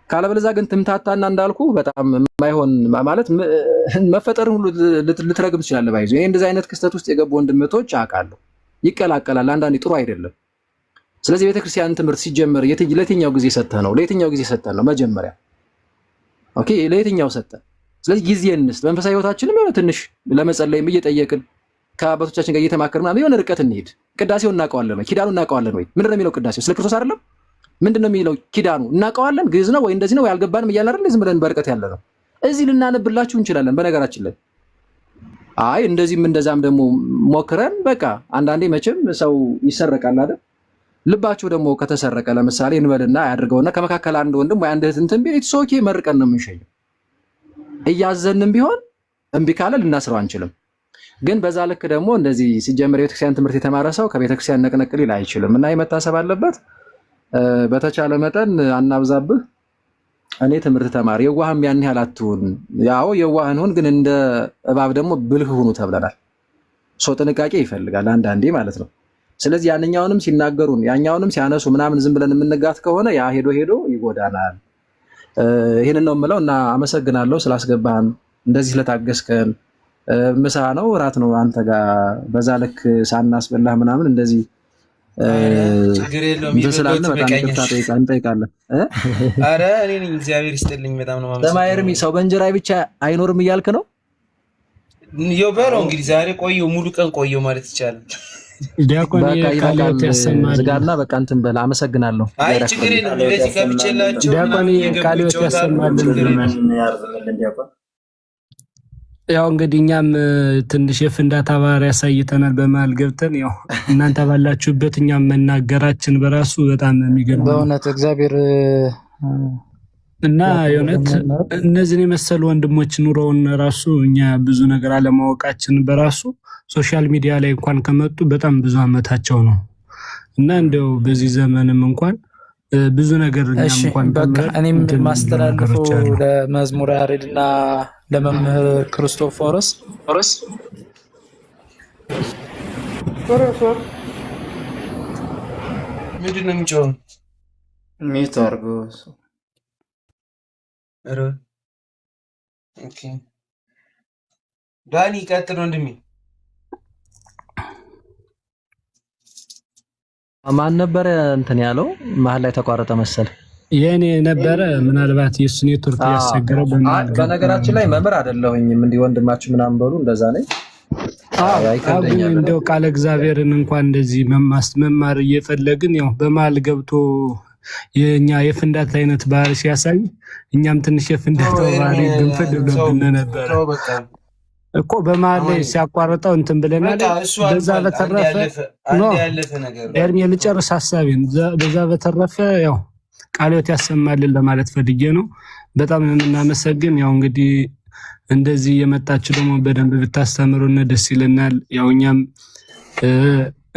ካለበለዚያ ግን ትምታታና እንዳልኩ በጣም የማይሆን ማለት መፈጠርን ሁሉ ልትረግም ትችላለህ። ባይዞ እኔ እንደዚህ አይነት ክስተት ውስጥ የገቡ ወንድምቶች አውቃለሁ። ይቀላቀላል፣ አንዳንዴ ጥሩ አይደለም። ስለዚህ ቤተክርስቲያን ትምህርት ሲጀመር ለየትኛው ጊዜ ሰጠህ ነው? ለየትኛው ጊዜ ሰጠህ ነው? መጀመሪያ ኦኬ፣ ለየትኛው ሰጠህ? ስለዚህ ጊዜ እንስጥ። መንፈሳዊ ህይወታችንም የሆነ ትንሽ ለመጸለይም እየጠየቅን ከአባቶቻችን ጋር እየተማከርን ምናምን የሆነ ርቀት እንሂድ። ቅዳሴውን እናውቀዋለን ወይ? ኪዳኑን እናውቀዋለን ወይ? ምንድን ነው የሚለው ቅዳሴው? ስለ ክርስቶስ አይደለም? ምንድነው የሚለው ኪዳኑ? እናውቀዋለን። ግዕዝ ነው ወይ እንደዚህ ነው ወይ አልገባንም እያልን አይደል ዝም ብለን በርቀት ያለ ነው። እዚህ ልናነብላችሁ እንችላለን። በነገራችን ላይ አይ እንደዚህም እንደዛም ደግሞ ሞክረን በቃ አንዳንዴ መቼም ሰው ይሰረቃል አይደል? ልባቸው ደግሞ ከተሰረቀ ለምሳሌ እንበልና ያድርገውና ከመካከል አንድ ወንድም ወይ አንድ እህት እንትን ቢል ኢትስ ኦኬ መርቀን ነው የምንሸኘው። እያዘንም ቢሆን እምቢ ካለ ልናስረው አንችልም። ግን በዛ ልክ ደግሞ እንደዚህ ሲጀመር የቤተክርስቲያን ትምህርት የተማረ ሰው ከቤተክርስቲያን ነቅነቅ ሊል አይችልም እና የመታሰብ አለበት። በተቻለ መጠን አናብዛብህ። እኔ ትምህርት ተማሪ የዋህም ያን ያህል አትሁን። ያው የዋህን ሁን፣ ግን እንደ እባብ ደግሞ ብልህ ሁኑ ተብለናል። ሰው ጥንቃቄ ይፈልጋል አንዳንዴ ማለት ነው። ስለዚህ ያንኛውንም ሲናገሩን ያኛውንም ሲያነሱ ምናምን ዝም ብለን የምንጋት ከሆነ ያ ሄዶ ሄዶ ይጎዳናል። ይሄንን ነው የምለው እና አመሰግናለሁ ስላስገባህን፣ እንደዚህ ስለታገስከን። ምሳ ነው እራት ነው አንተ ጋር በዛ ልክ ሳናስበላህ ምናምን እንደዚህ ችግር የለውም። ስላለ በጣም ይቅርታ እንጠይቃለን። ኧረ እኔ ነኝ እግዚአብሔር ይስጥልኝ። በጣም ነው ማለት ለማየርሚ ሰው በእንጀራ ብቻ አይኖርም እያልክ ነው? ይኸው በለው እንግዲህ ዛሬ ቆየው ሙሉ ቀን ቆየው ማለት ይቻላል። ዲያቆን ቃልዮት ያሰማል። ዝጋና በቃ እንትን በል። አመሰግናለሁ። አይ ችግር የለም። እንደዚህ ከብቼላችሁ ዲያቆን ቃልዮት ያሰማል። ያው እንግዲህ እኛም ትንሽ የፍንዳታ ባህሪ ያሳይተናል በመሀል ገብተን። ያው እናንተ ባላችሁበት እኛም መናገራችን በራሱ በጣም የሚገርም በእውነት እግዚአብሔር እና የእውነት እነዚህን የመሰሉ ወንድሞች ኑሮውን ራሱ እኛ ብዙ ነገር አለማወቃችን በራሱ ሶሻል ሚዲያ ላይ እንኳን ከመጡ በጣም ብዙ አመታቸው ነው እና እንደው በዚህ ዘመንም እንኳን ብዙ ነገር እኛም እንኳን በቃ እኔም ማስተላልፈው ለመዝሙረ ያሬድና ለመምህር ክርስቶፎሮስ ምንድን ነው የሚጮኸው? ሚት አድርጎ ኦኬ ዳኒ ቀጥል ወንድሜ። ማን ነበረ እንትን ያለው መሀል ላይ ተቋረጠ መሰል። የኔ ነበረ ምናልባት የሱ ኔትወርክ ያስቸገረው በማለት። በነገራችን ላይ መምህር አይደለሁኝም እንዲህ ወንድማችሁ ምናምን በሉ እንደዛ ነኝ። እንደው ቃለ እግዚአብሔርን እንኳን እንደዚህ መማር እየፈለግን ያው በመሀል ገብቶ የኛ የፍንዳታ አይነት ባህሪ ሲያሳይ እኛም ትንሽ የፍንዳታ ባህሪ ግንፍል ብሎብን ነበረ እኮ በመሀል ላይ ሲያቋርጠው እንትን ብለናል። በዛ በተረፈ ኤርሚ ልጨርስ ሀሳቤን። በዛ በተረፈ ያው ቃልዮት ያሰማልን ለማለት ፈልጌ ነው። በጣም የምናመሰግን። ያው እንግዲህ እንደዚህ የመጣችሁ ደግሞ በደንብ ብታስተምሩን ደስ ይለናል። ያው እኛም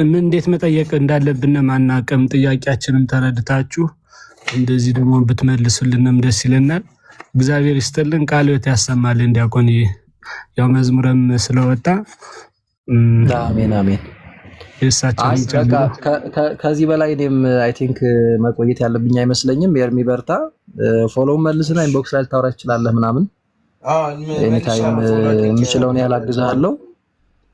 እንዴት መጠየቅ እንዳለብን ማናቀም፣ ጥያቄያችንም ተረድታችሁ እንደዚህ ደግሞ ብትመልሱልንም ደስ ይለናል። እግዚአብሔር ይስጥልን። ቃልዮት ያሰማልን ዲያቆን። ያው መዝሙርም ስለወጣ አሜን አሜን። ከዚህ በላይ እኔም አይ ቲንክ መቆየት ያለብኝ አይመስለኝም። ኤርሚ በርታ። ፎሎው መልስና ኢንቦክስ ላይ ልታወራ ትችላለህ ምናምን። ኤኒታይም የምችለውን ያላግዛለሁ።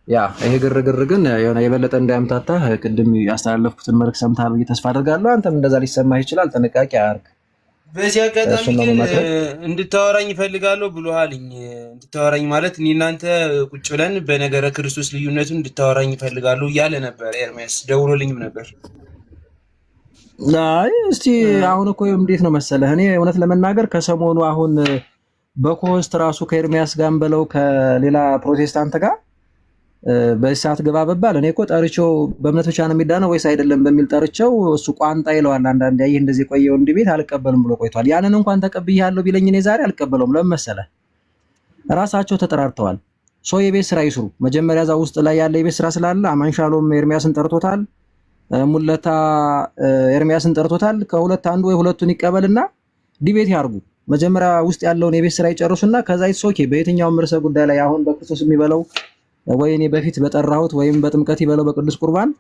ያ ይሄ ግርግር ግን የሆነ የበለጠ እንዳያምታታ ቅድም ያስተላለፍኩትን መልዕክት ሰምተሃል ብዬ ተስፋ አደርጋለሁ። አንተም እንደዛ ሊሰማህ ይችላል። ጥንቃቄ አድርግ። በዚህ አጋጣሚ ግን እንድታወራኝ እፈልጋለሁ ብሎሃልኝ። እንድታወራኝ ማለት እኔ እናንተ ቁጭ ብለን በነገረ ክርስቶስ ልዩነቱን እንድታወራኝ እፈልጋለሁ እያለ ነበር ኤርሚያስ። ደውሎልኝም ነበር። አይ እስቲ አሁን እኮ እንዴት ነው መሰለህ፣ እኔ እውነት ለመናገር ከሰሞኑ አሁን በኮስት ራሱ ከኤርሚያስ ጋር በለው ከሌላ ፕሮቴስታንት ጋር በዚህ ሰዓት ገባ በባል እኔ እኮ ጠርቼው በእምነት ብቻ ነው የሚዳነው ወይስ አይደለም በሚል ጠርቼው እሱ ቋንጣ ይለዋል። አንዳንዴ ይሄ እንደዚህ ቆየው እንዲህ ቤት አልቀበልም ብሎ ቆይቷል። ያንን እንኳን ተቀብያለሁ ቢለኝ እኔ ዛሬ አልቀበለውም። ለምን መሰለህ? ራሳቸው ተጠራርተዋል። ሰው የቤት ስራ ይስሩ። መጀመሪያ እዛ ውስጥ ላይ ያለ የቤት ስራ ስላለ አማንሻሎም ኤርሚያስን ጠርቶታል፣ ሙለታ ኤርሚያስን ጠርቶታል። ከሁለት አንዱ ወይ ሁለቱን ይቀበልና ዲቤት ያርጉ። መጀመሪያ ውስጥ ያለውን የቤት ስራ ይጨርሱና ከዛ ኦኬ በየትኛውም ርዕሰ ጉዳይ ላይ አሁን በክርስቶስ የሚበለው ወይ እኔ በፊት በጠራሁት ወይም በጥምቀት ይበለው በቅዱስ ቁርባን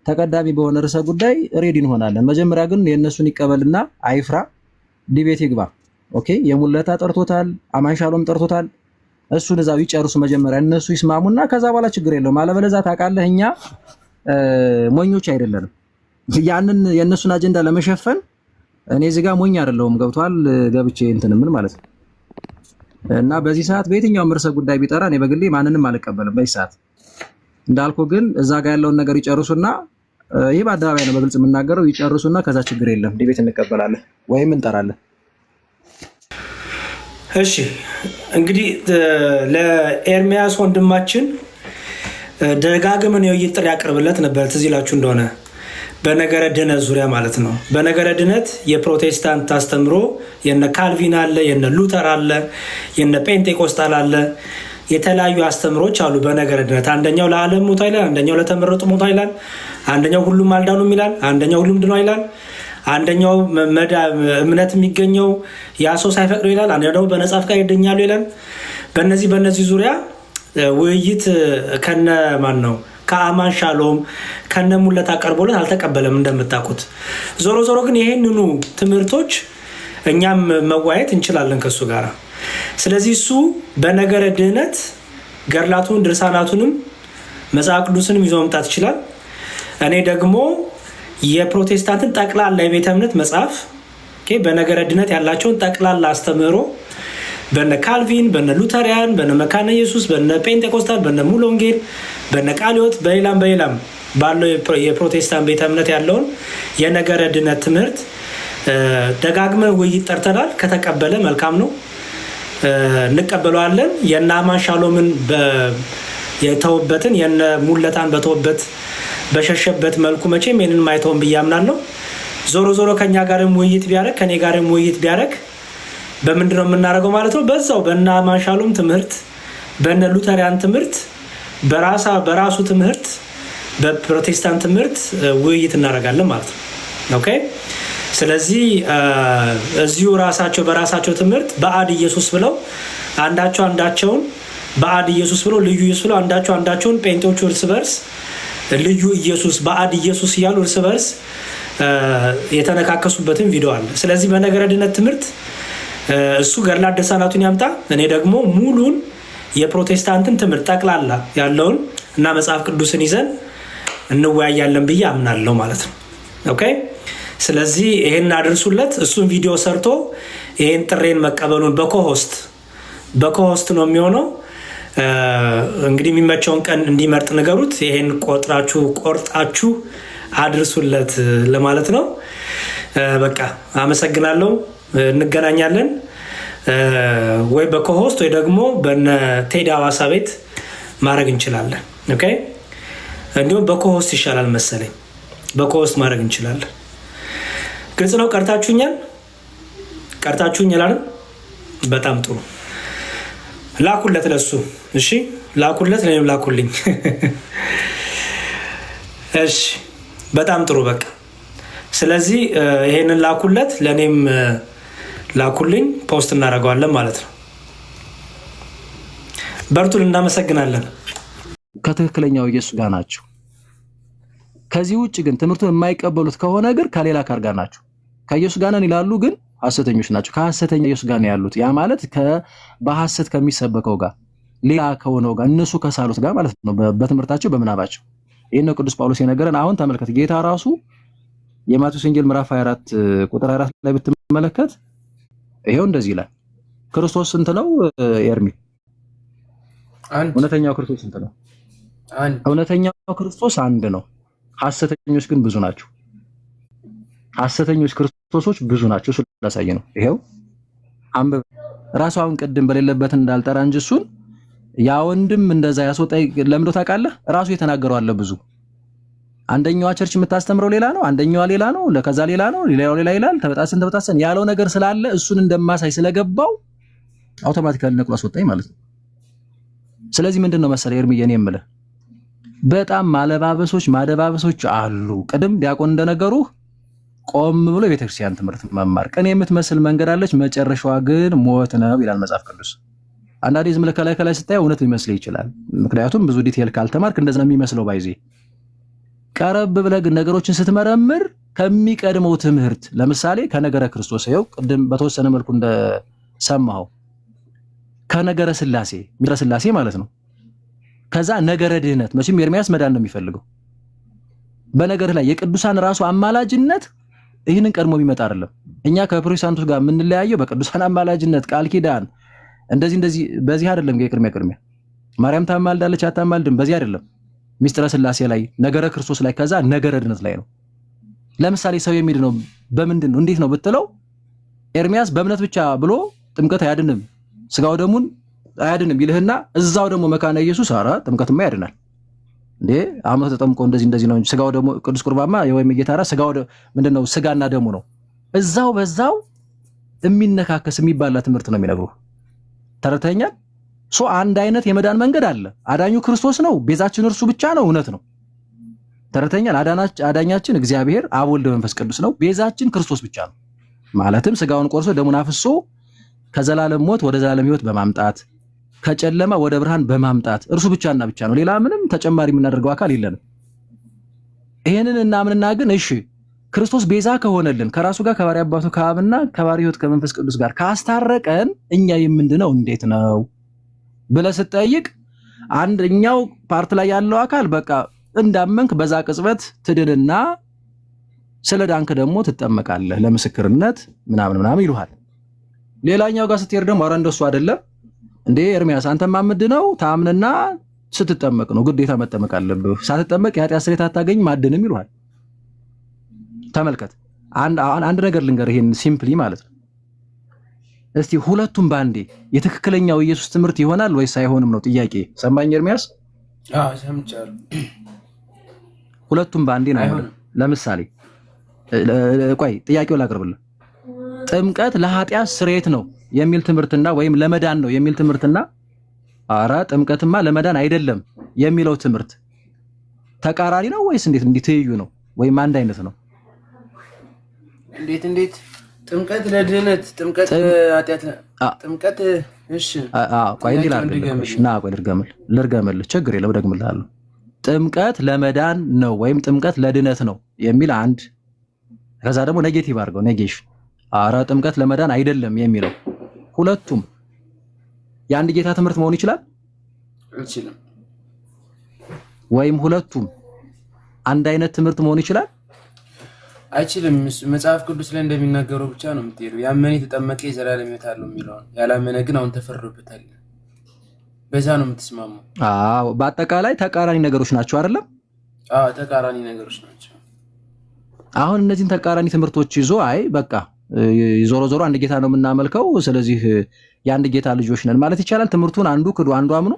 ተቀዳሚ በሆነ ርዕሰ ጉዳይ ሬዲ እንሆናለን። መጀመሪያ ግን የእነሱን ይቀበልና አይፍራ፣ ዲቤት ይግባ። ኦኬ የሙለታ ጠርቶታል፣ አማንሻሎም ጠርቶታል። እሱን እዛው ይጨርሱ መጀመሪያ እነሱ ይስማሙና ከዛ በኋላ ችግር የለውም። አለበለዚያ ታውቃለህ እኛ ሞኞች አይደለንም። ያንን የእነሱን አጀንዳ ለመሸፈን እኔ እዚህ ጋር ሞኝ አይደለሁም። ገብቷል? ገብቼ እንትን ምን ማለት ነው። እና በዚህ ሰዓት በየትኛውም ርዕሰ ጉዳይ ቢጠራ እኔ በግሌ ማንንም አልቀበልም። በዚህ ሰዓት እንዳልኩ ግን እዛ ጋር ያለውን ነገር ይጨርሱና ይህ በአደባባይ ነው በግልጽ የምናገረው። ይጨርሱና ከዛ ችግር የለም ዲቤት እንቀበላለን ወይም እንጠራለን። እሺ እንግዲህ ለኤርሚያስ ወንድማችን ደጋግመን የውይይት ጥሪ ያቀርብለት ነበር። ትዝ ይላችሁ እንደሆነ በነገረ ድነት ዙሪያ ማለት ነው። በነገረ ድነት የፕሮቴስታንት አስተምሮ የነ ካልቪን አለ፣ የነ ሉተር አለ፣ የነ ጴንጤቆስጣል አለ። የተለያዩ አስተምሮች አሉ በነገረ ድነት። አንደኛው ለዓለም ሞታ ይላል፣ አንደኛው ለተመረጡ ሞታ ይላል፣ አንደኛው ሁሉም አልዳኑም ይላል፣ አንደኛው ሁሉም ድኗ ይላል፣ አንደኛው እምነት የሚገኘው ያ ሰው ሳይፈቅደው ይላል፣ አንደኛው ደግሞ በነጻ ፈቃድ ይገኛሉ ይላል። በእነዚህ ዙሪያ ውይይት ከነ ማን ነው ከአማን ሻሎም ከነ ሙለት አቀርቦለት አልተቀበለም እንደምታውቁት። ዞሮ ዞሮ ግን ይሄንኑ ትምህርቶች እኛም መዋየት እንችላለን ከሱ ጋር። ስለዚህ እሱ በነገረ ድህነት ገድላቱን ድርሳናቱንም መጽሐፍ ቅዱስንም ይዞ መምጣት ይችላል። እኔ ደግሞ የፕሮቴስታንትን ጠቅላላ የቤተ እምነት መጽሐፍ በነገረ ድህነት ያላቸውን ጠቅላላ አስተምህሮ በነ ካልቪን፣ በነ ሉተሪያን፣ በነ መካነ ኢየሱስ፣ በነ ጴንጤቆስታል፣ በነ ሙሉ ወንጌል፣ በነ ቃልዮት በሌላም ባለው የፕሮቴስታንት ቤተ እምነት ያለውን የነገረ ድህነት ትምህርት ደጋግመን ውይይት ጠርተናል። ከተቀበለ መልካም ነው፣ እንቀበለዋለን። የነ አማን ሻሎምን የተወበትን የነ ሙለታን በተወበት በሸሸበት መልኩ መቼም ይህንን ማይተውን ብዬ አምናለሁ። ዞሮ ዞሮ ከኛ ጋርም ውይይት ቢያደርግ ከኔ ጋርም ውይይት ቢያደርግ በምንድነው የምናደርገው ማለት ነው? በዛው በነ አማን ሻሎም ትምህርት በነ ሉተሪያን ትምህርት በራሱ ትምህርት በፕሮቴስታንት ትምህርት ውይይት እናደርጋለን ማለት ነው። ኦኬ። ስለዚህ እዚሁ በራሳቸው ትምህርት በአድ ኢየሱስ ብለው አንዳቸውን በአድ ኢየሱስ ብለው ልዩ ኢየሱስ ብለው አንዳቸውን ጴንጤዎቹ እርስ በርስ ልዩ ኢየሱስ በአድ ኢየሱስ እያሉ እርስ በርስ የተነካከሱበትን ቪዲዮ አለ። ስለዚህ በነገረ ድነት ትምህርት እሱ ገድላት ድርሳናቱን ያምጣ፣ እኔ ደግሞ ሙሉን የፕሮቴስታንትን ትምህርት ጠቅላላ ያለውን እና መጽሐፍ ቅዱስን ይዘን እንወያያለን ብዬ አምናለሁ ማለት ነው። ኦኬ። ስለዚህ ይሄን አድርሱለት። እሱን ቪዲዮ ሰርቶ ይሄን ጥሬን መቀበሉን በኮሆስት ነው የሚሆነው። እንግዲህ የሚመቸውን ቀን እንዲመርጥ ንገሩት። ይሄን ቆርጣችሁ አድርሱለት ለማለት ነው። በቃ አመሰግናለሁ። እንገናኛለን ወይ በኮሆስት ወይ ደግሞ በነ ቴዲ አዋሳ ቤት ማድረግ እንችላለን። ኦኬ። እንዲሁም በኮሆስት ይሻላል መሰለኝ። በኮሆስት ማድረግ እንችላለን። ግልጽ ነው። ቀርታችሁኛል አይደል? በጣም ጥሩ። ላኩለት ለሱ። እሺ ላኩለት፣ ለኔም ላኩልኝ። እሺ በጣም ጥሩ። በቃ ስለዚህ ይሄንን ላኩለት፣ ለኔም ላኩልኝ፣ ፖስት እናደርገዋለን ማለት ነው። በርቱን። እናመሰግናለን። ከትክክለኛው ኢየሱስ ጋር ናቸው። ከዚህ ውጭ ግን ትምህርቱን የማይቀበሉት ከሆነ ግን ከሌላ ካር ጋር ናቸው። ከኢየሱስ ጋር ነን ይላሉ፣ ግን ሐሰተኞች ናቸው። ከሐሰተኛ ኢየሱስ ጋር ነው ያሉት። ያ ማለት በሐሰት ከሚሰበከው ጋር ሌላ ከሆነው ጋር እነሱ ከሳሉት ጋር ማለት ነው፣ በትምህርታቸው በምናባቸው። ይሄን ነው ቅዱስ ጳውሎስ የነገረን። አሁን ተመልከት፣ ጌታ ራሱ የማቴዎስ ወንጌል ምዕራፍ 24 ቁጥር 4 ላይ ብትመለከት ይሄው እንደዚህ ይላል። ክርስቶስ ስንት ነው ኤርሚ? እውነተኛው ክርስቶስ ስንት ነው? እውነተኛው ክርስቶስ አንድ ነው። ሐሰተኞች ግን ብዙ ናቸው። ሐሰተኞች ክርስቶሶች ብዙ ናቸው። ስላሳየ ነው። ይሄው አንበብ ራሱ አሁን ቅድም በሌለበት እንዳልጠራ እንጂ እሱን ያ ወንድም እንደዛ ያስወጣ ለምዶ ታውቃለህ? ራሱ የተናገረው አለ ብዙ። አንደኛዋ ቸርች የምታስተምረው ሌላ ነው፣ አንደኛዋ ሌላ ነው፣ ለከዛ ሌላ ነው፣ ሌላው ሌላ ይላል። ተበጣሰን ያለው ነገር ስላለ እሱን እንደማሳይ ስለገባው አውቶማቲካሊ ነቅሎ አስወጣኝ ማለት ነው። ስለዚህ ምንድነው መሰለህ ኤርሚ የኔ የምልህ በጣም ማደባበሶች አሉ። ቅድም ዲያቆን እንደነገሩህ ቆም ብሎ የቤተክርስቲያን ትምህርት መማር ቅን የምትመስል መንገድ አለች፣ መጨረሻዋ ግን ሞት ነው ይላል መጽሐፍ ቅዱስ። አንዳንዴ ዝም ብለህ ከላይ ስታየው እውነት ሊመስልህ ይችላል። ምክንያቱም ብዙ ዲቴል ካልተማርክ እንደዛ ነው የሚመስለው። ባይዜ ቀረብ ብለህ ግን ነገሮችን ስትመረምር ከሚቀድመው ትምህርት ለምሳሌ ከነገረ ክርስቶስ ይኸው ቅድም በተወሰነ መልኩ እንደሰማኸው ከነገረ ስላሴ ማለት ነው። ከዛ ነገረ ድህነት መቼም ኤርሚያስ መዳን ነው የሚፈልገው። በነገር ላይ የቅዱሳን ራሱ አማላጅነት ይህንን ቀድሞ የሚመጣ አይደለም። እኛ ከፕሮቴስታንቶች ጋር የምንለያየው በቅዱሳን አማላጅነት ቃል ኪዳን እንደዚህ በዚህ አይደለም። ቅድሚያ ማርያም ታማልዳለች አታማልድም በዚህ አይደለም። ሚስጥረ ስላሴ ላይ፣ ነገረ ክርስቶስ ላይ፣ ከዛ ነገረ ድነት ላይ ነው። ለምሳሌ ሰው የሚድነው በምንድን ነው እንዴት ነው ብትለው ኤርሚያስ በእምነት ብቻ ብሎ ጥምቀት አያድንም ስጋው ደሙን አያድንም ይልህና እዛው ደግሞ መካነ ኢየሱስ ኧረ ጥምቀትማ ያድናል እንዴ አመት ተጠምቆ እንደዚህ ነው ስጋው ደሙ ቅዱስ ቁርባንማ ወይም ጌታራ ስጋው ምንድነው ስጋና ደሙ ነው። እዛው በዛው የሚነካከስ የሚባላ ትምህርት ነው የሚነግሩ ተረተኛል። አንድ አይነት የመዳን መንገድ አለ። አዳኙ ክርስቶስ ነው፣ ቤዛችን እርሱ ብቻ ነው። እውነት ነው። ተረተኛል። አዳኛችን እግዚአብሔር አብ ወልድ መንፈስ ቅዱስ ነው። ቤዛችን ክርስቶስ ብቻ ነው። ማለትም ስጋውን ቆርሶ ደሙን አፍሶ ከዘላለም ሞት ወደ ዘላለም ሕይወት በማምጣት ከጨለማ ወደ ብርሃን በማምጣት እርሱ ብቻና ብቻ ነው። ሌላ ምንም ተጨማሪ የምናደርገው አካል የለንም። ይሄንን እናምንና ግን እሺ ክርስቶስ ቤዛ ከሆነልን ከራሱ ጋር ከባሪ አባቱ ከአብና ከባሪ ሕይወት ከመንፈስ ቅዱስ ጋር ካስታረቀን እኛ የምንድነው እንዴት ነው ብለህ ስትጠይቅ አንደኛው ፓርት ላይ ያለው አካል በቃ እንዳመንክ በዛ ቅጽበት ትድንና ስለ ዳንክ ደግሞ ትጠመቃለህ ለምስክርነት ምናምን ይሉሃል። ሌላኛው ጋር ስትሄድ ደግሞ ኧረ እንደሱ አይደለም እንዴ ኤርሚያስ አንተማ ምንድነው ታምንና ስትጠመቅ ነው ግዴታ መጠመቅ አለብህ፣ ሳትጠመቅ የኃጢአት ስርየት አታገኝም ማድንም ይሉሃል። ተመልከት አንድ ነገር ልንገር፣ ይሄን ሲምፕሊ ማለት ነው። እስቲ ሁለቱም ባንዴ የትክክለኛው ኢየሱስ ትምህርት ይሆናል ወይስ አይሆንም ነው ጥያቄ። ሰማኝ ኤርሚያስ? አዎ ሰምቻለሁ። ሁለቱም ባንዴ ነው አይሆንም። ለምሳሌ ቆይ ጥያቄው ላቅርብልህ። ጥምቀት ለኃጢአት ስርየት ነው የሚል ትምህርትና ወይም ለመዳን ነው የሚል ትምህርትና አራ ጥምቀትማ ለመዳን አይደለም የሚለው ትምህርት ተቃራኒ ነው ወይስ እንዴት ትይዩ ነው ወይም አንድ አይነት ነው? እንዴት ጥምቀት ለድህነት ጥምቀት ኃጢአት ጥምቀት እሺ ቆይ እንዲላ ና ቆይ ልርገምልህ ችግር የለም ደግምልሃለሁ። ጥምቀት ለመዳን ነው ወይም ጥምቀት ለድህነት ነው የሚል አንድ፣ ከዛ ደግሞ ኔጌቲቭ አድርገው ኔጌሽን አራ ጥምቀት ለመዳን አይደለም የሚለው ሁለቱም የአንድ ጌታ ትምህርት መሆን ይችላል አይችልም? ወይም ሁለቱም አንድ አይነት ትምህርት መሆን ይችላል አይችልም? መጽሐፍ ቅዱስ ላይ እንደሚናገረው ብቻ ነው የምትሄደው። ያመነ የተጠመቀ የዘላለም ሕይወት አለው የሚለው፣ ያላመነ ግን አሁን ተፈርዶበታል። በዛ ነው የምትስማማው? አዎ በአጠቃላይ ተቃራኒ ነገሮች ናቸው አይደለም? አዎ ተቃራኒ ነገሮች ናቸው። አሁን እነዚህን ተቃራኒ ትምህርቶች ይዞ አይ በቃ ዞሮ አንድ ጌታ ነው የምናመልከው ስለዚህ የአንድ ጌታ ልጆች ነን ማለት ይቻላል? ትምህርቱን አንዱ ክዱ አንዱ አምኖ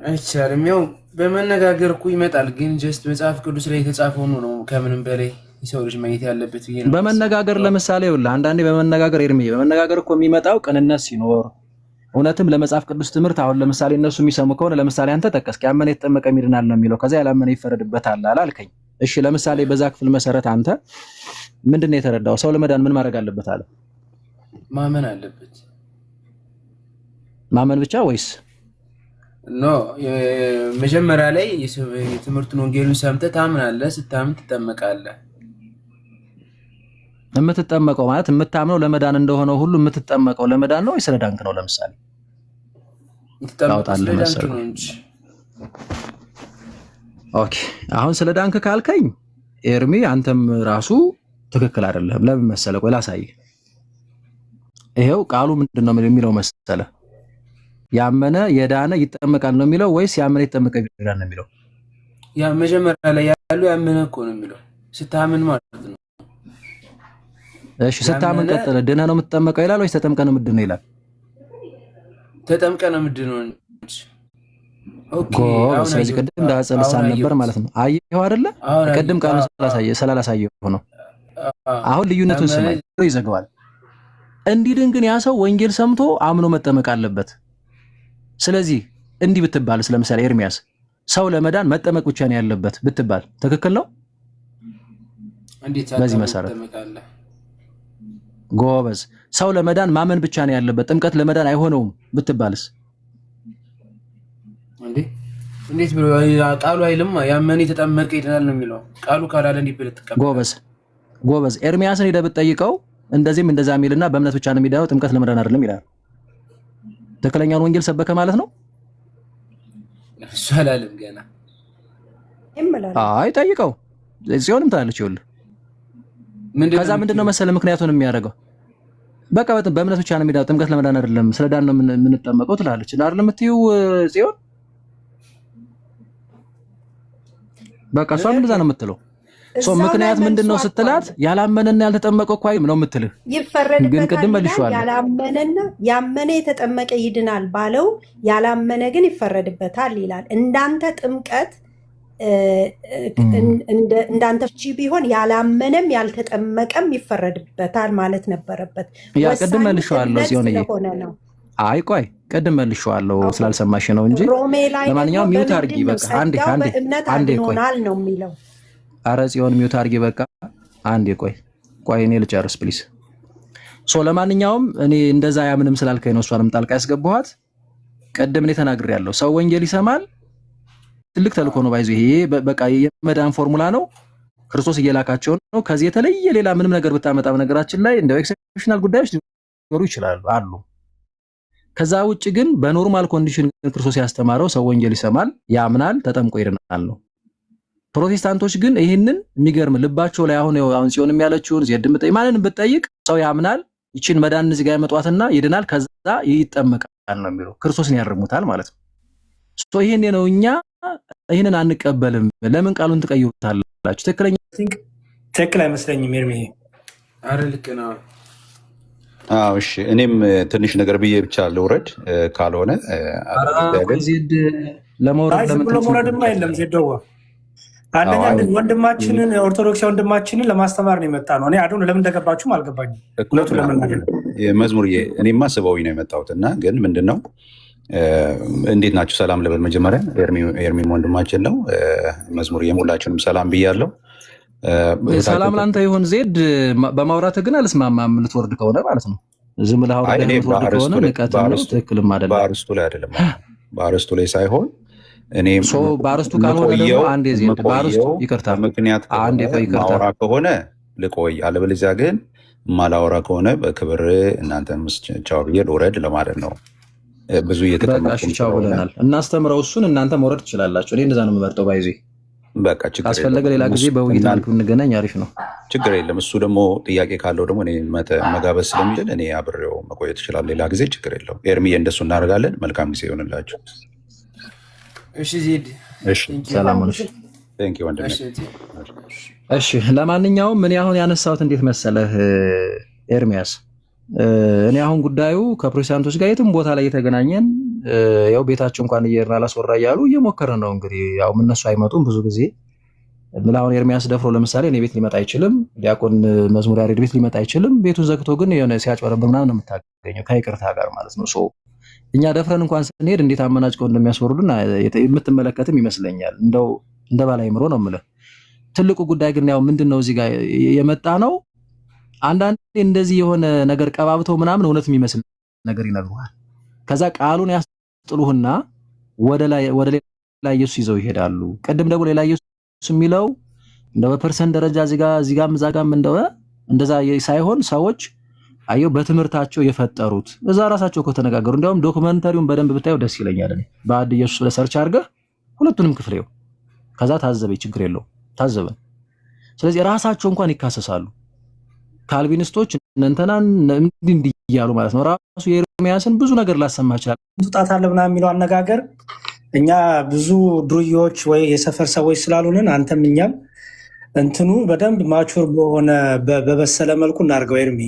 አይቻልም። ያው በመነጋገር እኮ ይመጣል፣ ግን ጀስት መጽሐፍ ቅዱስ ላይ የተጻፈው ነው ከምንም በላይ የሰው ልጅ ማየት ያለበት ብዬ ነው። በመነጋገር ለምሳሌ ይኸውልህ አንዳንዴ በመነጋገር በመነጋገር እኮ የሚመጣው ቅንነት ሲኖር እውነትም ለመጽሐፍ ቅዱስ ትምህርት አሁን ለምሳሌ እነሱ የሚሰሙ ከሆነ ለምሳሌ አንተ ጠቀስክ ያመነ የተጠመቀ ይድናል ነው የሚለው፣ ከዛ ያላመነ ይፈረድበታል አላልከኝ? እሺ ለምሳሌ በዛ ክፍል መሰረት አንተ ምንድነው የተረዳው? ሰው ለመዳን ምን ማድረግ አለበት አለ? ማመን አለበት። ማመን ብቻ ወይስ ኖ? መጀመሪያ ላይ የትምህርቱን ወንጌሉን ሰምተህ ታምናለህ፣ ስታምን ትጠመቃለህ። የምትጠመቀው ማለት የምታምነው ለመዳን እንደሆነ ሁሉ የምትጠመቀው ለመዳን ነው ወይስ ለዳንክ ነው? ለምሳሌ የምትጠመቀው ለዳንክ ነው እንጂ። ኦኬ አሁን ስለ ዳንክ ካልከኝ ኤርሚ አንተም ራሱ ትክክል አይደለም። ለምን መሰለህ? ቆይ ላሳይህ። ይሄው ቃሉ ምንድነው የሚለው መሰለህ? ያመነ የዳነ ይጠመቃል ነው የሚለው ወይስ ያመነ ይጠመቀ ይድናል ነው የሚለው? ያ መጀመሪያ ላይ ያለው ያመነ እኮ ነው የሚለው፣ ስታምን ማለት ነው። እሺ ስታምን ቀጥለ ድነህ ነው የምትጠመቀው ይላል ወይስ ተጠምቀህ ነው የምትድነው ይላል? ተጠምቀህ ነው የምትድነው እንጂ። ኦኬ አሁን ስለዚህ ቅድም እንዳጸል ልሳን ነበር ማለት ነው። አየኸው አይደለ? ቅድም ቃሉ ስላላሳየው ነው። አሁን ልዩነቱን ስማይ ይዘጋዋል። እንዲድን ግን ያ ሰው ወንጌል ሰምቶ አምኖ መጠመቅ አለበት። ስለዚህ እንዲህ ብትባልስ ለምሳሌ ኤርሚያስ ሰው ለመዳን መጠመቅ ብቻ ነው ያለበት ብትባል ትክክል ነው? በዚህ መሰረት ጎበዝ፣ ሰው ለመዳን ማመን ብቻ ነው ያለበት ጥምቀት ለመዳን አይሆነውም ብትባልስ? እንዴት ብሎ ቃሉ አይልም? ያመነ የተጠመቀ ይድናል ነው የሚለው። ቃሉ ካላለ እንዲህ ብለህ ትቀበል። ጎበዝ ኤርሚያስን ሄደህ ብትጠይቀው እንደዚህም እንደዛ የሚልና በእምነት ብቻ ነው የሚዳነው ጥምቀት ለመዳን አይደለም ይላል። ትክክለኛውን ወንጌል ሰበከ ማለት ነው? እሱ አላለም ገና። አይ ጠይቀው፣ ጽዮንም ትላለች። ይኸውልህ ከዛ ምንድነው መሰለ ምክንያቱን የሚያደርገው በቃ በእምነት ብቻ ነው የሚዳነው ጥምቀት ለመዳን አይደለም ስለዳን ነው የምንጠመቀው ትላለች። አይደለም የምትይው ጽዮን? በቃ እሷም እንደዛ ነው የምትለው። ምክንያት ምንድን ነው ስትላት ያላመነና ያልተጠመቀ እኮ ነው የምትልህ። ግን ቅድም መልሼዋለሁ። ያላመነና ያመነ የተጠመቀ ይድናል ባለው ያላመነ ግን ይፈረድበታል ይላል። እንዳንተ ጥምቀት እንዳንተ ፍቺ ቢሆን ያላመነም ያልተጠመቀም ይፈረድበታል ማለት ነበረበት። ያ ቅድም መልሼዋለሁ ሲሆን ነው። አይ ቆይ ቅድም መልሼዋለሁ ስላልሰማሽ ነው እንጂ ለማንኛውም ሚውት አድርጊ በቃ አንዴ ቆይ ነው የሚለው። አረ ጽዮን ሚውት አድርጊ በቃ አንዴ ቆይ እኔ ልጨርስ ፕሊስ። ለማንኛውም እኔ እንደዛ ያምንም ስላልከኝ ነው እሷንም ጣልቃ ያስገባኋት። ቅድም እኔ ተናግሬያለሁ። ሰው ወንጌል ይሰማል፣ ትልቅ ተልእኮ ነው። ባይዞ ይሄ በቃ የመዳን ፎርሙላ ነው። ክርስቶስ እየላካቸው ነው። ከዚህ የተለየ ሌላ ምንም ነገር ብታመጣ በነገራችን ላይ እንደው ኤክሰፕሽናል ጉዳዮች ሊኖሩ ይችላሉ አሉ። ከዛ ውጭ ግን በኖርማል ኮንዲሽን ክርስቶስ ያስተማረው ሰው ወንጌል ይሰማል፣ ያምናል፣ ተጠምቆ ይድናል ነው። ፕሮቴስታንቶች ግን ይህንን የሚገርም ልባቸው ላይ አሁን ጽዮንም ያለችውን ዜድም ማንንም ብትጠይቅ ሰው ያምናል፣ ይችን መዳን እዚህ ጋር ያመጧትና ይድናል፣ ከዛ ይጠመቃል ነው የሚለው። ክርስቶስን ያርሙታል ማለት ነው። ይሄን ነው እኛ ይሄንን አንቀበልም። ለምን ቃሉን ትቀይሩታላችሁ? ትክክል አይመስለኝም ኤርሚ። አረ ልክ ነው። እሺ እኔም ትንሽ ነገር ብዬ ብቻ ልውረድ ካልሆነ ዜድ ለመውረድማ የለም። ዜድዋ አንደኛ ወንድማችንን ኦርቶዶክስ ወንድማችንን ለማስተማር ነው የመጣ ነው። እኔ አሁን ለምን እንደገባችሁም አልገባኝም። መዝሙርዬ እኔማ ስበውኝ ነው የመጣሁት እና ግን ምንድነው እንዴት ናችሁ? ሰላም ልበል መጀመሪያ። ኤርሚም ወንድማችን ነው። መዝሙርዬም ሁላችሁንም ሰላም ብያለሁ። ሰላም ላንተ ይሁን ዜድ። በማውራት ግን አልስማማም። ልትወርድ ከሆነ ማለት ነው ዝም ብለህ አውራ ከሆነ ንቀት ነው፣ ትክክልም አይደለም። በአርስቱ ላይ አይደለም፣ በአርስቱ ላይ ሳይሆን እኔ በአርስቱ ካልሆነ ደግሞ አንዴ ዜድ በአርስቱ ይቅርታ፣ ምክንያት አንዴ ማውራ ከሆነ ልቆይ፣ አለበለዚያ ግን ማላወራ ከሆነ በክብር እናንተም ቻው ብዬ ልውረድ ለማለት ነው። ብዙ እየተቀመጥኩ ቻው ብለናል። እናስተምረው እሱን፣ እናንተ መውረድ ትችላላችሁ። እኔ እንደዛ ነው የምመርጠው። ባይዚ በቃ ችግር አስፈለገ ሌላ ጊዜ በውይይት መልኩ እንገናኝ። አሪፍ ነው፣ ችግር የለም። እሱ ደግሞ ጥያቄ ካለው ደግሞ እኔ መጋበዝ ስለሚችል እኔ አብሬው መቆየት ይችላል ሌላ ጊዜ፣ ችግር የለውም። ኤርሚዬ እንደሱ እናደርጋለን። መልካም ጊዜ ይሆንላችሁ። እሺ ዜድ፣ ሰላም ነሽ? እሺ ለማንኛውም እኔ አሁን ያነሳሁት እንዴት መሰለህ ኤርሚያስ፣ እኔ አሁን ጉዳዩ ከፕሮቴስታንቶች ጋር የትም ቦታ ላይ እየተገናኘን ያው ቤታቸው እንኳን እየሄድን አላስወራ እያሉ እየሞከርን ነው። እንግዲህ ያው እነሱ አይመጡም ብዙ ጊዜ። አሁን ኤርሚያስ ደፍሮ ለምሳሌ እኔ ቤት ሊመጣ አይችልም። ዲያቆን መዝሙር ያሬድ ቤት ሊመጣ አይችልም። ቤቱን ዘግቶ ግን የሆነ ሲያጭበረብር ምናምን ነው የምታገኘው፣ ከይቅርታ ጋር ማለት ነው። እኛ ደፍረን እንኳን ስንሄድ እንዴት አመናጭቀው እንደሚያስወርዱን የምትመለከትም ይመስለኛል። እንደው እንደ ባለ አእምሮ ነው የምልህ። ትልቁ ጉዳይ ግን ያው ምንድነው እዚህ ጋር የመጣ ነው። አንዳንዴ እንደዚህ የሆነ ነገር ቀባብተው ምናምን እውነት የሚመስል ነገር ይነግሩሃል። ከዛ ቃሉን ያስጥሉህና ወደ ሌላ ኢየሱስ ይዘው ይሄዳሉ። ቅድም ደግሞ ሌላ ኢየሱስ የሚለው እንደው በፐርሰንት ደረጃ እዚህ ጋርም እዛ ጋርም እንደዛ ሳይሆን ሰዎች አየው በትምህርታቸው የፈጠሩት እዛ ራሳቸው ከተነጋገሩ። እንዲያውም ዶክመንታሪውን በደንብ ብታየው ደስ ይለኛል። እኔ በአድ ኢየሱስ ለሰርች አድርገህ ሁለቱንም ክፍሌው ከዛ ታዘበኝ፣ ችግር የለው ታዘበን። ስለዚህ ራሳቸው እንኳን ይካሰሳሉ። ካልቪኒስቶች እንተናን እንዲህ እያሉ ማለት ነው። ራሱ የኤርሚያስን ብዙ ነገር ላሰማ ይችላል። ጡጣት አለ ምናምን የሚለው አነጋገር እኛ ብዙ ዱርዬዎች ወይ የሰፈር ሰዎች ስላልሆንን አንተም እኛም እንትኑ በደንብ ማቹር በሆነ በበሰለ መልኩ እናድርገው ኤርሚ።